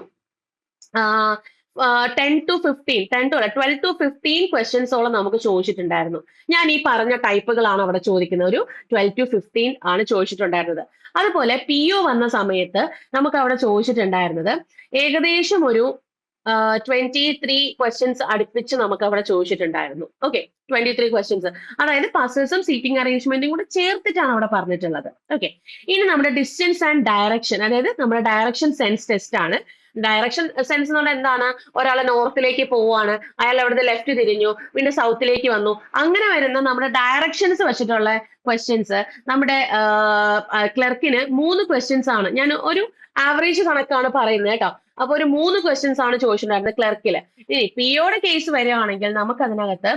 12 to 15 ക്വസ്റ്റ്യൻസോളം നമുക്ക് ചോദിച്ചിട്ടുണ്ടായിരുന്നു. ഞാൻ ഈ പറഞ്ഞ ടൈപ്പുകളാണ് അവിടെ ചോദിക്കുന്നത്. ഒരു 12 to 15 ആണ് ചോദിച്ചിട്ടുണ്ടായിരുന്നത്. അതുപോലെ PO വന്ന സമയത്ത് നമുക്ക് അവിടെ ചോദിച്ചിട്ടുണ്ടായിരുന്നത് ഏകദേശം ഒരു 23 ക്വസ്റ്റ്യൻസ് അടുപ്പിച്ച് നമുക്ക് അവിടെ ചോദിച്ചിട്ടുണ്ടായിരുന്നു. ഓക്കെ, 23 ക്വസ്റ്റ്യൻസ്, അതായത് പസിൽസും സീറ്റിംഗ് അറേഞ്ച്മെന്റും കൂടെ ചേർത്തിട്ടാണ് അവിടെ പറഞ്ഞിട്ടുള്ളത്. ഓക്കെ, ഇനി നമ്മുടെ ഡിസ്റ്റൻസ് ആൻഡ് ഡയറക്ഷൻ, അതായത് നമ്മുടെ ഡയറക്ഷൻ സെൻസ് ടെസ്റ്റ് ആണ്. ഡയറക്ഷൻ സെൻസ് എന്ന് പറഞ്ഞാൽ എന്താണ്? ഒരാൾ നോർത്തിലേക്ക് പോവാണ്, അയാൾ അവിടുത്തെ ലെഫ്റ്റ് തിരിഞ്ഞു, പിന്നെ സൗത്തിലേക്ക് വന്നു. അങ്ങനെ വരുന്ന നമ്മുടെ ഡയറക്ഷൻസ് വെച്ചിട്ടുള്ള ക്വസ്റ്റ്യൻസ് നമ്മുടെ ക്ലർക്കിന് 3 ക്വസ്റ്റ്യൻസ് ആണ്. ഞാൻ ഒരു ആവറേജ് കണക്കാണ് പറയുന്നത് കേട്ടോ. അപ്പൊ ഒരു 3 ക്വസ്റ്റ്യൻസ് ആണ് ചോദിച്ചിട്ടുണ്ടായിരുന്നത് ക്ലർക്കില്. ഇനി പിഒയുടെ കേസ് വരികയാണെങ്കിൽ നമുക്ക് അതിനകത്ത്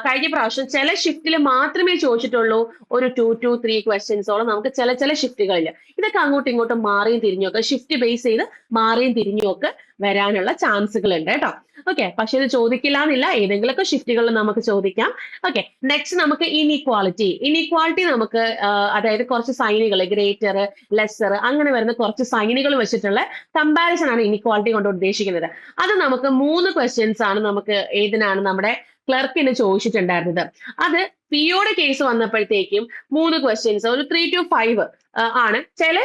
കഴിഞ്ഞ പ്രാവശ്യം ചില ഷിഫ്റ്റിൽ മാത്രമേ ചോദിച്ചിട്ടുള്ളൂ ഒരു 2 to 3 ക്വസ്റ്റ്യൻസോളം നമുക്ക് ചില ഷിഫ്റ്റുകളിൽ. ഇതൊക്കെ അങ്ങോട്ടും ഇങ്ങോട്ടും മാറിയും തിരിഞ്ഞൊക്കെ ഷിഫ്റ്റ് ബേസ് ചെയ്ത് മാറിയും തിരിഞ്ഞൊക്കെ വരാനുള്ള ചാൻസുകൾ ഉണ്ട് കേട്ടോ. ഓക്കെ, പക്ഷെ ഇത് ചോദിക്കില്ല എന്നില്ല, ഏതെങ്കിലുമൊക്കെ ഷിഫ്റ്റുകളിൽ നമുക്ക് ചോദിക്കാം. ഓക്കെ, നെക്സ്റ്റ് നമുക്ക് ഇനീക്വാളിറ്റി നമുക്ക് അതായത് കുറച്ച് സൈനുകൾ, ഗ്രേറ്റർ, ലെസ്സർ, അങ്ങനെ വരുന്ന കുറച്ച് സൈനുകൾ വെച്ചിട്ടുള്ള കമ്പാരിസൺ ആണ് ഇനീക്വാളിറ്റി കൊണ്ട് ഉദ്ദേശിക്കുന്നത്. അത് നമുക്ക് 3 ക്വസ്റ്റ്യൻസ് ആണ് നമുക്ക് ഏതിനാണ് നമ്മുടെ ക്ലർക്കിന് ചോദിച്ചിട്ടുണ്ടായിരുന്നത്. അത് പിഒയുടെ കേസ് വന്നപ്പോഴത്തേക്കും 3 ക്വസ്റ്റ്യൻസ്, ഒരു 3 to 5 ആണ്. ചില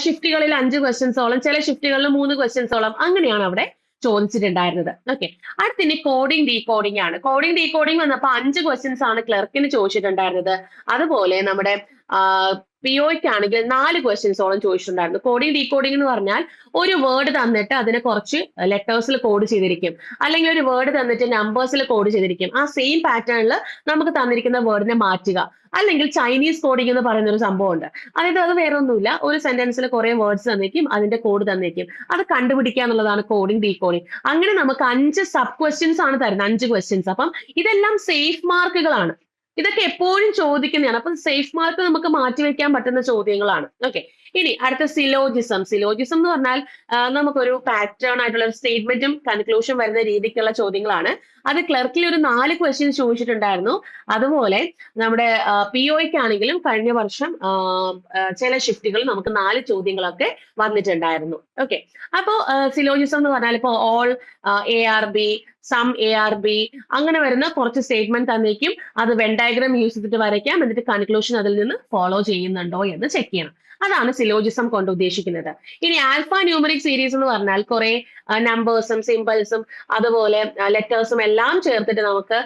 ഷിഫ്റ്റുകളിൽ 5 ക്വസ്റ്റ്യൻസോളം, ചില ഷിഫ്റ്റുകളിൽ 3 ക്വസ്റ്റ്യൻസോളം, അങ്ങനെയാണ് അവിടെ ചോദിച്ചിട്ടുണ്ടായിരുന്നത്. ഓക്കെ, അടുത്തിനി കോഡിംഗ് ഡീകോഡിംഗ് ആണ്. കോഡിംഗ് ഡീകോഡിംഗ് വന്നപ്പോ 5 ക്വസ്റ്റ്യൻസ് ആണ് ക്ലർക്കിന് ചോദിച്ചിട്ടുണ്ടായിരുന്നത്. അതുപോലെ നമ്മുടെ പിഒയ്ക്ക് ആണെങ്കിൽ 4 ക്വസ്റ്റ്യൻസോളം ചോദിച്ചിട്ടുണ്ടായിരുന്നു. കോഡിംഗ് ഡീകോഡിംഗ് എന്ന് പറഞ്ഞാൽ ഒരു വേർഡ് തന്നിട്ട് അതിനെ കുറച്ച് ലെറ്റേഴ്സിൽ കോഡ് ചെയ്തിരിക്കും, അല്ലെങ്കിൽ ഒരു വേർഡ് തന്നിട്ട് നമ്പേഴ്സിൽ കോഡ് ചെയ്തിരിക്കും. ആ സെയിം പാറ്റേണിൽ നമുക്ക് തന്നിരിക്കുന്ന വേർഡിനെ മാറ്റുക. അല്ലെങ്കിൽ ചൈനീസ് കോഡിംഗ് എന്ന് പറയുന്ന ഒരു സംഭവം ഉണ്ട്. അതായത് അത് വേറെ ഒന്നുമില്ല, ഒരു സെന്റൻസിൽ കുറെ വേർഡ്സ് തന്നേക്കും, അതിന്റെ കോഡ് തന്നേക്കും, അത് കണ്ടുപിടിക്കുക എന്നുള്ളതാണ് കോഡിംഗ് ഡീകോഡിംഗ്. അങ്ങനെ നമുക്ക് 5 സബ് ക്വസ്റ്റ്യൻസ് ആണ് തരുന്നത്, 5 ക്വസ്റ്റ്യൻസ്. അപ്പം ഇതെല്ലാം സേഫ് മാർക്കുകളാണ്. ഇതൊക്കെ എപ്പോഴും ചോദിക്കുന്നതാണ്. അപ്പൊ സേഫ് മാർക്ക് നമുക്ക് മാറ്റിവെക്കാൻ പറ്റുന്ന ചോദ്യങ്ങളാണ്. ഓക്കെ, ഇനി അടുത്ത സിലോജിസം. സിലോജിസം എന്ന് പറഞ്ഞാൽ നമുക്കൊരു പാറ്റേൺ ആയിട്ടുള്ള ഒരു സ്റ്റേറ്റ്മെന്റും കൺക്ലൂഷൻ വരുന്ന രീതിക്കുള്ള ചോദ്യങ്ങളാണ്. അത് ക്ലർക്കിൽ ഒരു 4 ക്വസ്റ്റ്യൻസ് ചോദിച്ചിട്ടുണ്ടായിരുന്നു. അതുപോലെ നമ്മുടെ പിഒയ്ക്ക് ആണെങ്കിലും കഴിഞ്ഞ വർഷം ചില ഷിഫ്റ്റുകൾ നമുക്ക് 4 ചോദ്യങ്ങളൊക്കെ വന്നിട്ടുണ്ടായിരുന്നു. ഓക്കെ, അപ്പോ സിലോജിസം എന്ന് പറഞ്ഞാൽ ഇപ്പോ ഓൾ ARB, സം ARB, അങ്ങനെ വരുന്ന കുറച്ച് സ്റ്റേറ്റ്മെന്റ് തന്നേക്കും. അത് വെൻ ഡയഗ്രാം യൂസ് ചെയ്തിട്ട് വരയ്ക്കാം, എന്നിട്ട് കൺക്ലൂഷൻ അതിൽ നിന്ന് ഫോളോ ചെയ്യുന്നുണ്ടോ എന്ന് ചെക്ക് ചെയ്യണം. അതാണ് സിലോജിസം കൊണ്ട് ഉദ്ദേശിക്കുന്നത്. ഇനി ആൽഫ ന്യൂമറിക് സീരീസ് എന്ന് പറഞ്ഞാൽ കുറെ നമ്പേഴ്സും സിമ്പിൾസും അതുപോലെ ലെറ്റേഴ്സും എല്ലാം ചേർത്തിട്ട് നമുക്ക്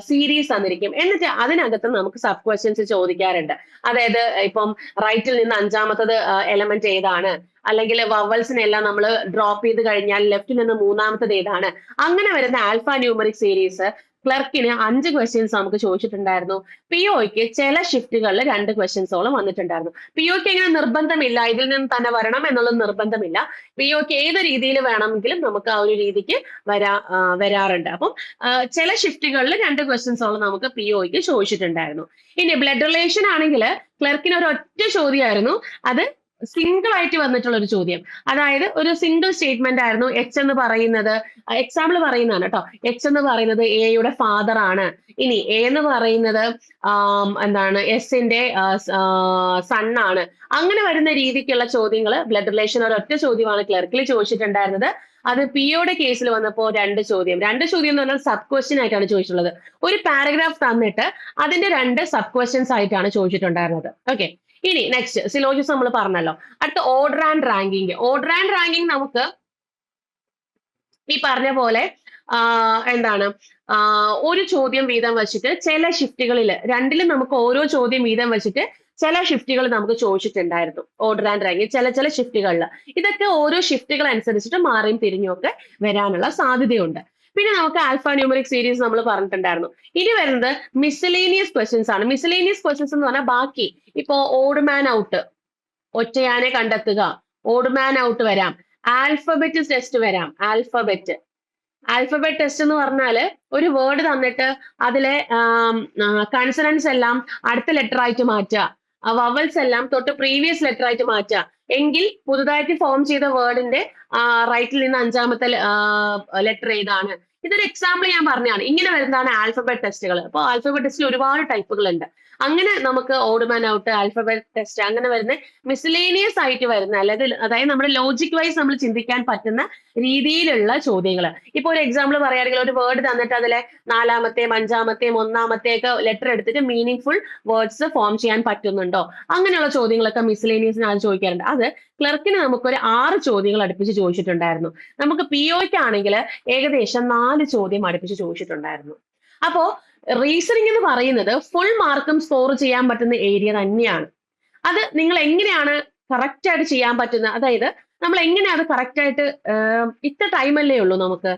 സീരീസ് തന്നിരിക്കും. എന്നിട്ട് അതിനകത്ത് നമുക്ക് സബ് ക്വസ്റ്റ്യൻസ് ചോദിക്കാറുണ്ട്. അതായത് ഇപ്പം റൈറ്റിൽ നിന്ന് 5ാമത്തത് എലമെന്റ് ഏതാണ്, അല്ലെങ്കിൽ വവൽസിനെല്ലാം നമ്മൾ ഡ്രോപ്പ് ചെയ്ത് കഴിഞ്ഞാൽ ലെഫ്റ്റിൽ നിന്ന് 3ാമത്തത് ഏതാണ്. അങ്ങനെ വരുന്ന ആൽഫ ന്യൂമറിക് സീരീസ് ക്ലർക്കിന് 5 ക്വസ്റ്റ്യൻസ് നമുക്ക് ചോദിച്ചിട്ടുണ്ടായിരുന്നു. പിഒയ്ക്ക് ചില ഷിഫ്റ്റുകളിൽ 2 ക്വസ്റ്റ്യൻസോളം വന്നിട്ടുണ്ടായിരുന്നു. പിഒയ്ക്ക് ഇങ്ങനെ നിർബന്ധമില്ല, ഇതിൽ നിന്ന് തന്നെ വരണം എന്നുള്ള നിർബന്ധമില്ല. പിഒയ്ക്ക് ഏത് രീതിയിൽ വേണമെങ്കിലും നമുക്ക് ആ ഒരു രീതിക്ക് വരാറുണ്ട്. അപ്പം ചില ഷിഫ്റ്റുകളിൽ 2 ക്വസ്റ്റ്യൻസോളം നമുക്ക് പിഒയ്ക്ക് ചോദിച്ചിട്ടുണ്ടായിരുന്നു. ഇനി ബ്ലഡ് റിലേഷൻ ആണെങ്കിൽ ക്ലർക്കിന് ഒരു ഒറ്റ ചോദ്യമായിരുന്നു. അത് സിംഗിൾ ആയിട്ട് വന്നിട്ടുള്ള ഒരു ചോദ്യം. അതായത് ഒരു സിംഗിൾ സ്റ്റേറ്റ്മെന്റ് ആയിരുന്നു എച്ച് എന്ന് പറയുന്നത്. എക്സാമ്പിൾ പറയുന്നതാണ് കേട്ടോ. എച്ച് എന്ന് പറയുന്നത് എയുടെ ഫാദർ ആണ്. ഇനി എ എന്ന് പറയുന്നത് എന്താണ് എസിന്റെ സൺ ആണ്. അങ്ങനെ വരുന്ന രീതിക്കുള്ള ചോദ്യങ്ങൾ ബ്ലഡ് റിലേഷൻ ഒരൊറ്റ ചോദ്യമാണ് ക്ലർക്കിൽ ചോദിച്ചിട്ടുണ്ടായിരുന്നത്. അത് പിഒയുടെ കേസിൽ വന്നപ്പോൾ രണ്ട് ചോദ്യം എന്ന് പറഞ്ഞാൽ സബ് ക്വസ്റ്റ്യൻ ആയിട്ടാണ് ചോദിച്ചിട്ടുള്ളത്. ഒരു പാരഗ്രാഫ് തന്നിട്ട് അതിന്റെ രണ്ട് സബ് ക്വസ്റ്റ്യൻസ് ആയിട്ടാണ് ചോദിച്ചിട്ടുണ്ടായിരുന്നത്. ഓക്കെ, ഇനി നെക്സ്റ്റ് സിലോജിസം നമ്മൾ പറഞ്ഞല്ലോ. അടുത്ത ഓർഡർ ആൻഡ് റാങ്കിങ് നമുക്ക് ഈ പറഞ്ഞ പോലെ എന്താണ് ഒരു ചോദ്യം വീതം വെച്ചിട്ട് ചില ഷിഫ്റ്റുകളിൽ രണ്ടിലും നമുക്ക് ഓരോ ചോദ്യം വീതം വെച്ചിട്ട് ചില ഷിഫ്റ്റുകൾ നമുക്ക് ചോദിച്ചിട്ടുണ്ടായിരുന്നു. ഓർഡർ ആൻഡ് റാങ്കിങ് ചില ഷിഫ്റ്റുകളിൽ ഇതൊക്കെ ഓരോ ഷിഫ്റ്റുകൾ അനുസരിച്ചിട്ട് മാറിയും തിരിഞ്ഞും ഒക്കെ വരാനുള്ള സാധ്യതയുണ്ട്. പിന്നെ നമുക്ക് ആൽഫ ന്യൂമറിക് സീരീസ് നമ്മൾ പറഞ്ഞിട്ടുണ്ടായിരുന്നു. ഇനി വരുന്നത് മിസലേനിയസ് ക്വസ്റ്റ്യൻസ് ആണ്. മിസലേനിയസ് ക്വസ്റ്റ്യൻസ് എന്ന് പറഞ്ഞാൽ ബാക്കി ഇപ്പോ ഓഡ് മാൻ ഔട്ട്, ഒറ്റയാനെ കണ്ടെത്തുക, ഓഡ് മാൻ ഔട്ട് വരാം, ആൽഫബറ്റ് ടെസ്റ്റ് വരാം. ആൽഫബറ്റ് ടെസ്റ്റ് എന്ന് പറഞ്ഞാല് ഒരു വേർഡ് തന്നിട്ട് അതിലെ കൺസണൻസ് എല്ലാം അടുത്ത ലെറ്റർ ആയിട്ട് മാറ്റുക, വവൽസ് എല്ലാം തൊട്ട് പ്രീവിയസ് ലെറ്റർ ആയിട്ട് മാറ്റുക. എങ്കിൽ പുതുതായിട്ട് ഫോം ചെയ്ത വേർഡിന്റെ റൈറ്റിൽ നിന്ന് അഞ്ചാമത്തെ ലെറ്റർ ഏതാണ്. ഇതൊരു എക്സാമ്പിൾ ഞാൻ പറഞ്ഞതാണ്. ഇങ്ങനെ വരുന്നതാണ് ആൽഫബറ്റ് ടെസ്റ്റുകൾ. അപ്പോൾ ആൽഫബറ്റ് ടെസ്റ്റിൽ ഒരുപാട് ടൈപ്പുകൾ ഉണ്ട്. അങ്ങനെ നമുക്ക് ഓഡ് മാൻ ഔട്ട്, ആൽഫബറ്റ് ടെസ്റ്റ് അങ്ങനെ വരുന്ന മിസ്ലേനിയസ് ആയിട്ട് വരുന്ന അതായത് നമ്മുടെ ലോജിക് വൈസ് നമ്മൾ ചിന്തിക്കാൻ പറ്റുന്ന രീതിയിലുള്ള ചോദ്യങ്ങൾ. ഇപ്പൊ ഒരു എക്സാമ്പിൾ പറയുകയാണെങ്കിൽ ഒരു വേർഡ് തന്നിട്ട് അതിലെ നാലാമത്തെയും അഞ്ചാമത്തെയും ഒന്നാമത്തെയൊക്കെ ലെറ്റർ എടുത്തിട്ട് മീനിങ് ഫുൾ വേർഡ്സ് ഫോം ചെയ്യാൻ പറ്റുന്നുണ്ടോ, അങ്ങനെയുള്ള ചോദ്യങ്ങളൊക്കെ മിസ്ലേനിയസിന് അത് ചോദിക്കാറുണ്ട്. അത് ക്ലർക്കിന് നമുക്കൊരു 6 ചോദ്യങ്ങൾ അടുപ്പിച്ച് ചോദിച്ചിട്ടുണ്ടായിരുന്നു. നമുക്ക് പിഒയ്ക്ക് ആണെങ്കിൽ ഏകദേശം 4 ചോദ്യം അടുപ്പിച്ച് ചോദിച്ചിട്ടുണ്ടായിരുന്നു. അപ്പോ റീസണിംഗ് എന്ന് പറയുന്നത് ഫുൾ മാർക്കും സ്കോർ ചെയ്യാൻ പറ്റുന്ന ഏരിയ തന്നെയാണ്. അത് നിങ്ങൾ എങ്ങനെയാണ് കറക്റ്റ് ആയിട്ട് ചെയ്യാൻ പറ്റുന്നത്, അതായത് നമ്മൾ എങ്ങനെയാണ് അത് കറക്റ്റ് ആയിട്ട് ഇത്ര ടൈമല്ലേ ഉള്ളൂ നമുക്ക്,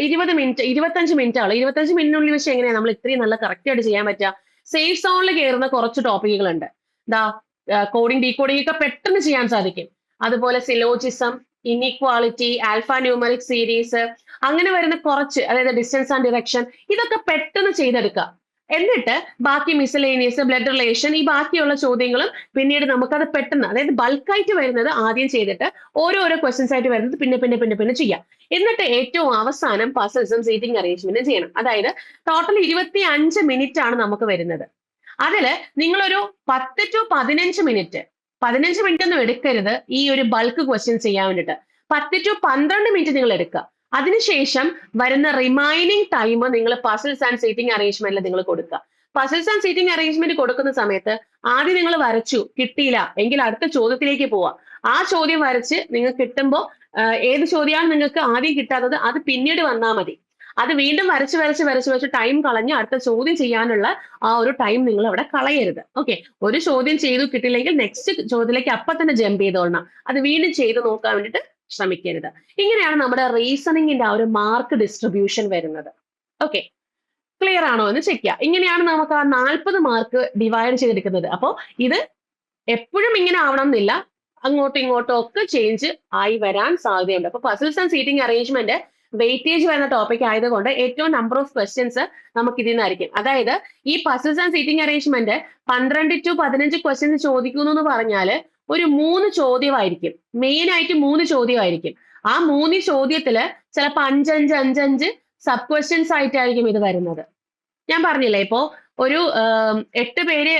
20 മിനിറ്റ് 25 മിനിറ്റ് ആണല്ലോ, 25 മിനിറ്റിനുള്ളിൽ വെച്ച് എങ്ങനെയാണ് നമ്മൾ ഇത്രയും നല്ല കറക്റ്റ് ആയിട്ട് ചെയ്യാൻ പറ്റുക. സേഫ് സോണിൽ കയറുന്ന കുറച്ച് ടോപ്പിക്കുകളുണ്ട്. കോഡിംഗ് ഡീകോഡിംഗ് ഒക്കെ പെട്ടെന്ന് ചെയ്യാൻ സാധിക്കും. അതുപോലെ syllogism, inequality, alpha numeric series, അങ്ങനെ വരുന്ന കുറച്ച്, അതായത് ഡിസ്റ്റൻസ് ആൻഡ് ഡിറക്ഷൻ, ഇതൊക്കെ പെട്ടെന്ന് ചെയ്തെടുക്കുക. എന്നിട്ട് ബാക്കി മിസലേനിയസ്, ബ്ലഡ് റിലേഷൻ, ഈ ബാക്കിയുള്ള ചോദ്യങ്ങളും പിന്നീട് നമുക്കത് പെട്ടെന്ന്, അതായത് ബൾക്കായിട്ട് വരുന്നത് ആദ്യം ചെയ്തിട്ട് ഓരോരോ ക്വസ്റ്റ്യൻസ് ആയിട്ട് വരുന്നത് പിന്നെ ചെയ്യാം. എന്നിട്ട് ഏറ്റവും അവസാനം പസിൽസും സീറ്റിംഗ് അറേഞ്ച്മെന്റും ചെയ്യണം. അതായത് ടോട്ടൽ 25 മിനിറ്റ് ആണ് നമുക്ക് വരുന്നത്. അതില് നിങ്ങളൊരു 10 to 15 മിനിറ്റ്, 15 മിനിറ്റ് ഒന്നും എടുക്കരുത് ഈ ഒരു ബൾക്ക് ക്വസ്റ്റ്യൻ ചെയ്യാൻ വേണ്ടിയിട്ട്. 10 to 12 മിനിറ്റ് നിങ്ങൾ എടുക്കുക. അതിനുശേഷം വരുന്ന റിമൈനിങ് ടൈം നിങ്ങൾ പസിൽസ് ആൻഡ് സീറ്റിംഗ് അറേഞ്ച്മെന്റിൽ നിങ്ങൾ കൊടുക്കുക. പസിൽസ് ആൻഡ് സീറ്റിംഗ് അറേഞ്ച്മെന്റ് കൊടുക്കുന്ന സമയത്ത് ആദ്യം നിങ്ങൾ വരച്ചു, കിട്ടിയില്ല എങ്കിൽ അടുത്ത ചോദ്യത്തിലേക്ക് പോവാം. ആ ചോദ്യം വരച്ച് നിങ്ങൾക്ക് കിട്ടുമ്പോൾ ഏത് ചോദ്യമാണ് നിങ്ങൾക്ക് ആദ്യം കിട്ടാത്തത് അത് പിന്നീട് വന്നാൽ മതി. അത് വീണ്ടും വരച്ച് ടൈം കളഞ്ഞ് അടുത്ത ചോദ്യം ചെയ്യാനുള്ള ആ ഒരു ടൈം നിങ്ങൾ അവിടെ കളയരുത്. ഓക്കെ, ഒരു ചോദ്യം ചെയ്തു കിട്ടില്ലെങ്കിൽ നെക്സ്റ്റ് ചോദ്യത്തിലേക്ക് അപ്പൊ തന്നെ ജമ്പ് ചെയ്തോളണം. അത് വീണ്ടും ചെയ്ത് നോക്കാൻ വേണ്ടിയിട്ട് ശ്രമിക്കരുത്. ഇങ്ങനെയാണ് നമ്മുടെ റീസണിങ്ങിന്റെ ആ ഒരു മാർക്ക് ഡിസ്ട്രിബ്യൂഷൻ വരുന്നത്. ഓക്കെ, ക്ലിയർ ആണോ എന്ന് ചെക്ക് ചെയ്യുക. ഇങ്ങനെയാണ് നമുക്ക് ആ 40 മാർക്ക് ഡിവൈഡ് ചെയ്തെടുക്കുന്നത്. അപ്പോൾ ഇത് എപ്പോഴും ഇങ്ങനെ ആവണം എന്നില്ല, അങ്ങോട്ടും ഇങ്ങോട്ടും ഒക്കെ ചേഞ്ച് ആയി വരാൻ സാധ്യതയുണ്ട്. അപ്പൊ puzzles and seating arrangement weightage വരുന്ന ടോപ്പിക് ആയതുകൊണ്ട് ഏറ്റവും നമ്പർ ഓഫ് ക്വസ്റ്റ്യൻസ് നമുക്ക് ഇതിൽ നിന്നായിരിക്കും. അതായത് ഈ puzzles and seating arrangement 12 to 15 questions ചോദിക്കുന്നു എന്ന് പറഞ്ഞാല് ഒരു 3 ചോദ്യമായിരിക്കും, മെയിൻ ആയിട്ട് 3 ചോദ്യമായിരിക്കും. ആ 3 ചോദ്യത്തില് ചിലപ്പോൾ 5 സബ് ക്വസ്റ്റ്യൻസ് ആയിട്ടായിരിക്കും ഇത് വരുന്നത്. ഞാൻ പറഞ്ഞില്ലേ, ഇപ്പോ ഒരു 8 പേര്